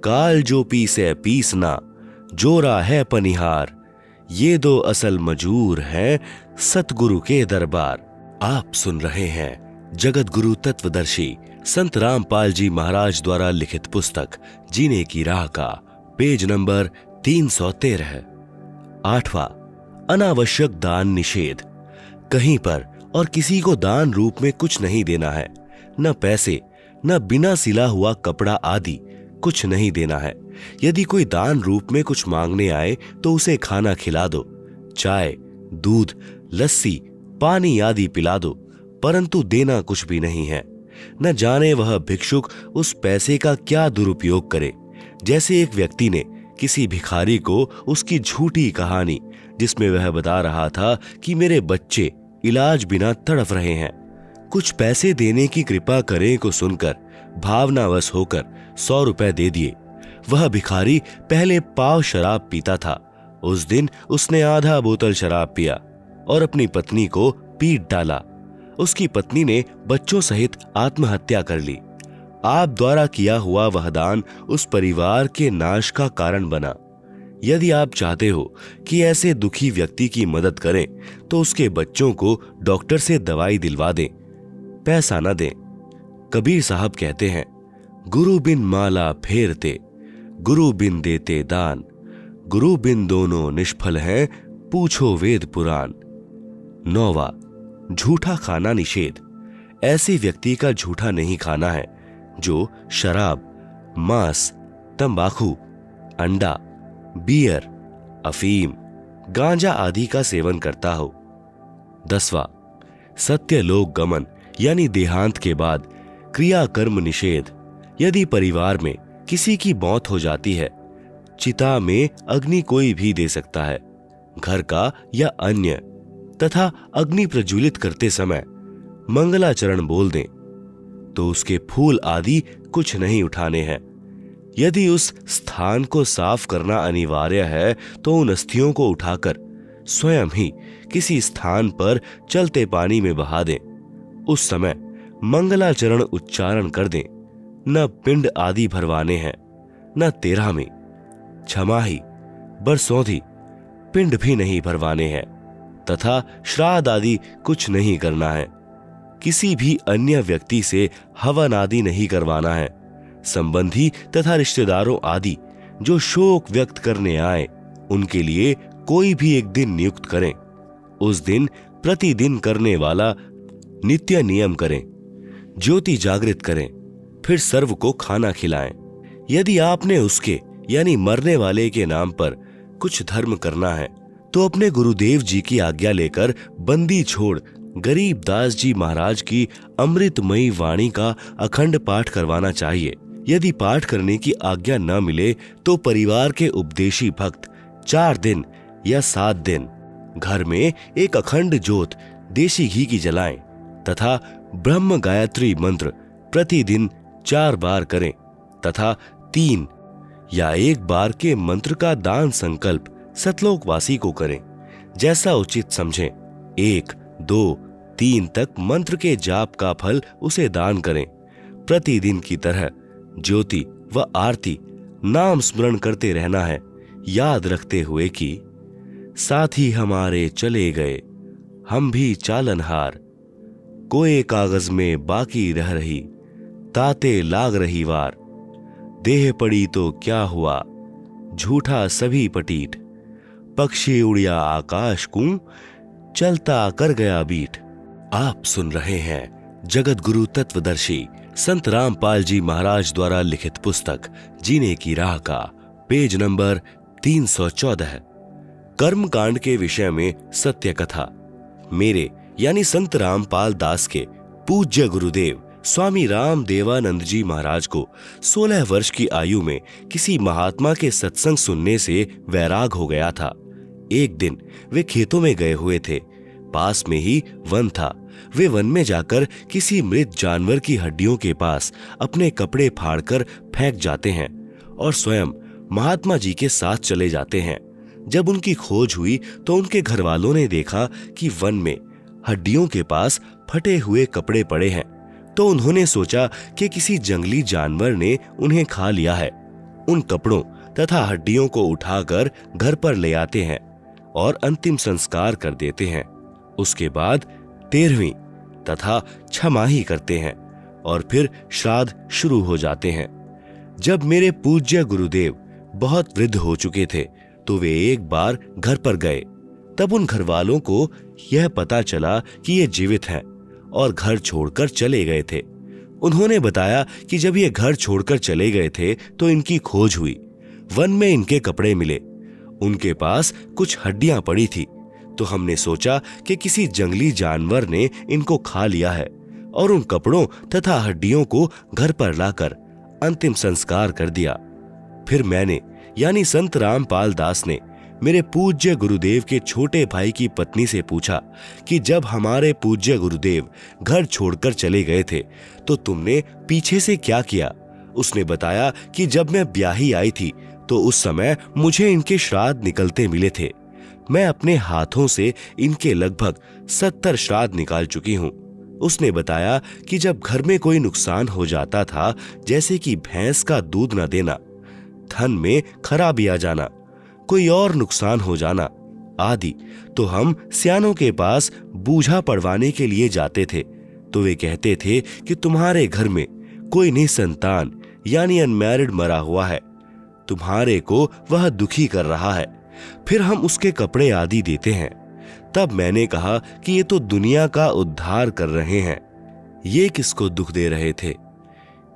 काल जो पीसे पीसना, जोरा है पनिहार, ये 2 असल मजूर हैं सतगुरु के दरबार। आप सुन रहे हैं जगत गुरु तत्वदर्शी संत रामपाल जी महाराज द्वारा लिखित पुस्तक जीने की राह का पेज नंबर 313। 8वां, अनावश्यक दान निषेध। कहीं पर और किसी को दान रूप में कुछ नहीं देना है, न पैसे, न बिना सिला हुआ कपड़ा आदि कुछ नहीं देना है। यदि कोई दान रूप में कुछ मांगने आए तो उसे खाना खिला दो, चाय, दूध, लस्सी, पानी आदि पिला दो, परंतु देना कुछ भी नहीं है। न जाने वह भिक्षुक उस पैसे का क्या दुरुपयोग करे। जैसे एक व्यक्ति ने किसी भिखारी को उसकी झूठी कहानी, जिसमें वह बता रहा था कि मेरे बच्चे इलाज बिना तड़फ रहे हैं, कुछ पैसे देने की कृपा करें को सुनकर भावनावश होकर 100 रुपए दे दिए। वह भिखारी पहले पाव शराब पीता था। उस दिन उसने आधा बोतल शराब पिया और अपनी पत्नी को पीट डाला। उसकी पत्नी ने बच्चों सहित आत्महत्या कर ली। आप द्वारा किया हुआ वह दान उस परिवार के नाश का कारण बना। यदि आप चाहते हो कि ऐसे दुखी व्यक्ति की मदद करें तो उसके बच्चों को डॉक्टर से दवाई दिलवा दें, पैसा न दें। कबीर साहब कहते हैं, गुरु बिन माला फेरते, गुरु बिन देते दान, गुरु बिन दोनों निष्फल हैं, पूछो वेद पुराण। 9वां, झूठा खाना निषेध। ऐसे व्यक्ति का झूठा नहीं खाना है जो शराब, मांस, तंबाकू, अंडा, बियर, अफीम, गांजा आदि का सेवन करता हो। 10वां, सत्यलोक गमन यानी देहांत के बाद क्रियाकर्म निषेध। यदि परिवार में किसी की मौत हो जाती है, चिता में अग्नि कोई भी दे सकता है, घर का या अन्य, तथा अग्नि प्रज्वलित करते समय मंगलाचरण बोल दें तो उसके फूल आदि कुछ नहीं उठाने हैं। यदि उस स्थान को साफ करना अनिवार्य है तो उन अस्थियों को उठाकर स्वयं ही किसी स्थान पर चलते पानी में बहा दें। उस समय मंगलाचरण उच्चारण कर दें। न पिंड आदि भरवाने हैं, न 13वीं, छमाही, बरसौधी पिंड भी नहीं भरवाने हैं तथा श्राद्ध आदि कुछ नहीं करना है। किसी भी अन्य व्यक्ति से हवन आदि नहीं करवाना है। संबंधी तथा रिश्तेदारों आदि जो शोक व्यक्त करने आए, उनके लिए कोई भी एक दिन नियुक्त करें। उस दिन प्रतिदिन करने वाला नित्य नियम करें, ज्योति जागृत करें, फिर सर्व को खाना खिलाएं। यदि आपने उसके यानी मरने वाले के नाम पर कुछ धर्म करना है तो अपने गुरुदेव जी की आज्ञा लेकर बंदी छोड़ गरीब दास जी महाराज की अमृतमयी वाणी का अखंड पाठ करवाना चाहिए। यदि पाठ करने की आज्ञा न मिले तो परिवार के उपदेशी भक्त 4 दिन या 7 दिन घर में एक अखंड ज्योत देशी घी की जलाएं तथा ब्रह्म गायत्री मंत्र प्रतिदिन 4 बार करें तथा 3 या 1 बार के मंत्र का दान संकल्प सतलोकवासी को करें। जैसा उचित समझें 1, 2, 3 तक मंत्र के जाप का फल उसे दान करें। प्रतिदिन की तरह ज्योति व आरती नाम स्मरण करते रहना है, याद रखते हुए कि साथी हमारे चले गए, हम भी चालनहार, कोई कागज में बाकी रह रही, ताते लाग रही वार, देह पड़ी तो क्या हुआ, झूठा सभी पटीट, पक्षी उड़िया आकाश को, चलता कर गया बीट। आप सुन रहे हैं जगत गुरु तत्वदर्शी संत रामपाल जी महाराज द्वारा लिखित पुस्तक जीने की राह का पेज नंबर 314, कर्म कांड के विषय में सत्य कथा। मेरे यानी संत रामपाल दास के पूज्य गुरुदेव स्वामी राम देवानंद जी महाराज को 16 वर्ष की आयु में किसी महात्मा के सत्संग सुनने से वैराग हो गया था। एक दिन वे खेतों में गए हुए थे, पास में ही वन था। वे वन में जाकर किसी मृत जानवर की हड्डियों के पास अपने कपड़े फाड़कर फेंक जाते हैं और स्वयं महात्मा जी के साथ चले जाते हैं। जब उनकी खोज हुई तो उनके घर वालों ने देखा कि वन में हड्डियों के पास फटे हुए कपड़े पड़े हैं, तो उन्होंने सोचा कि किसी जंगली जानवर ने उन्हें खा लिया है। उन कपड़ों तथा हड्डियों को उठाकर घर पर ले आते हैं और अंतिम संस्कार कर देते हैं। उसके बाद 13वीं तथा छमाही करते हैं और फिर श्राद्ध शुरू हो जाते हैं। जब मेरे पूज्य गुरुदेव बहुत वृद्ध हो चुके थे तो वे एक बार घर पर गए। तब उन घर वालों को यह पता चला कि ये जीवित हैं और घर छोड़कर चले गए थे। उन्होंने बताया कि जब ये घर छोड़कर चले गए थे तो इनकी खोज हुई। वन में इनके कपड़े मिले, उनके पास कुछ हड्डियां पड़ी थी, तो हमने सोचा कि किसी जंगली जानवर ने इनको खा लिया है और उन कपड़ों तथा हड्डियों को घर पर लाकर अंतिम संस्कार कर दिया। फिर मैंने यानी संत रामपाल दास ने मेरे पूज्य गुरुदेव के छोटे भाई की पत्नी से पूछा कि जब हमारे पूज्य गुरुदेव घर छोड़कर चले गए थे तो तुमने पीछे से क्या किया। उसने बताया कि जब मैं ब्याही आई थी तो उस समय मुझे इनके श्राद्ध निकलते मिले थे। मैं अपने हाथों से इनके लगभग 70 श्राद्ध निकाल चुकी हूँ। उसने बताया कि जब घर में कोई नुकसान हो जाता था, जैसे कि भैंस का दूध न देना, धन में खराबी आ जाना, कोई और नुकसान हो जाना आदि, तो हम सियानों के पास बूझा पड़वाने के लिए जाते थे। तो वे कहते थे कि तुम्हारे घर में कोई निसंतान यानी अनमैरिड मरा हुआ है, तुम्हारे को वह दुखी कर रहा है, फिर हम उसके कपड़े आदि देते हैं। तब मैंने कहा कि ये तो दुनिया का उद्धार कर रहे हैं, ये किसको दुख दे रहे थे,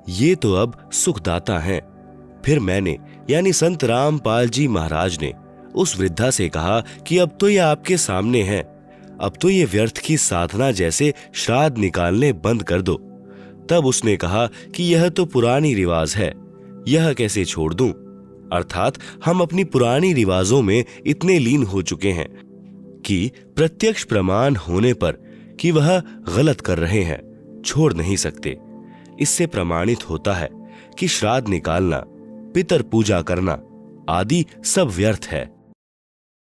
ये तो अब सुखदाता हैं। फिर मैंने यानी संत रामपाल जी महाराज ने उस वृद्धा से कहा कि अब तो ये आपके सामने है, अब तो ये व्यर्थ की साधना जैसे श्राद्ध निकालने बंद कर दो। तब उसने कहा कि यह तो पुरानी रिवाज है, यह कैसे छोड़ दूं। अर्थात हम अपनी पुरानी रिवाजों में इतने लीन हो चुके हैं कि प्रत्यक्ष प्रमाण होने पर कि वह गलत कर रहे हैं छोड़ नहीं सकते। इससे प्रमाणित होता है कि श्राद्ध निकालना, पितर पूजा करना आदि सब व्यर्थ है।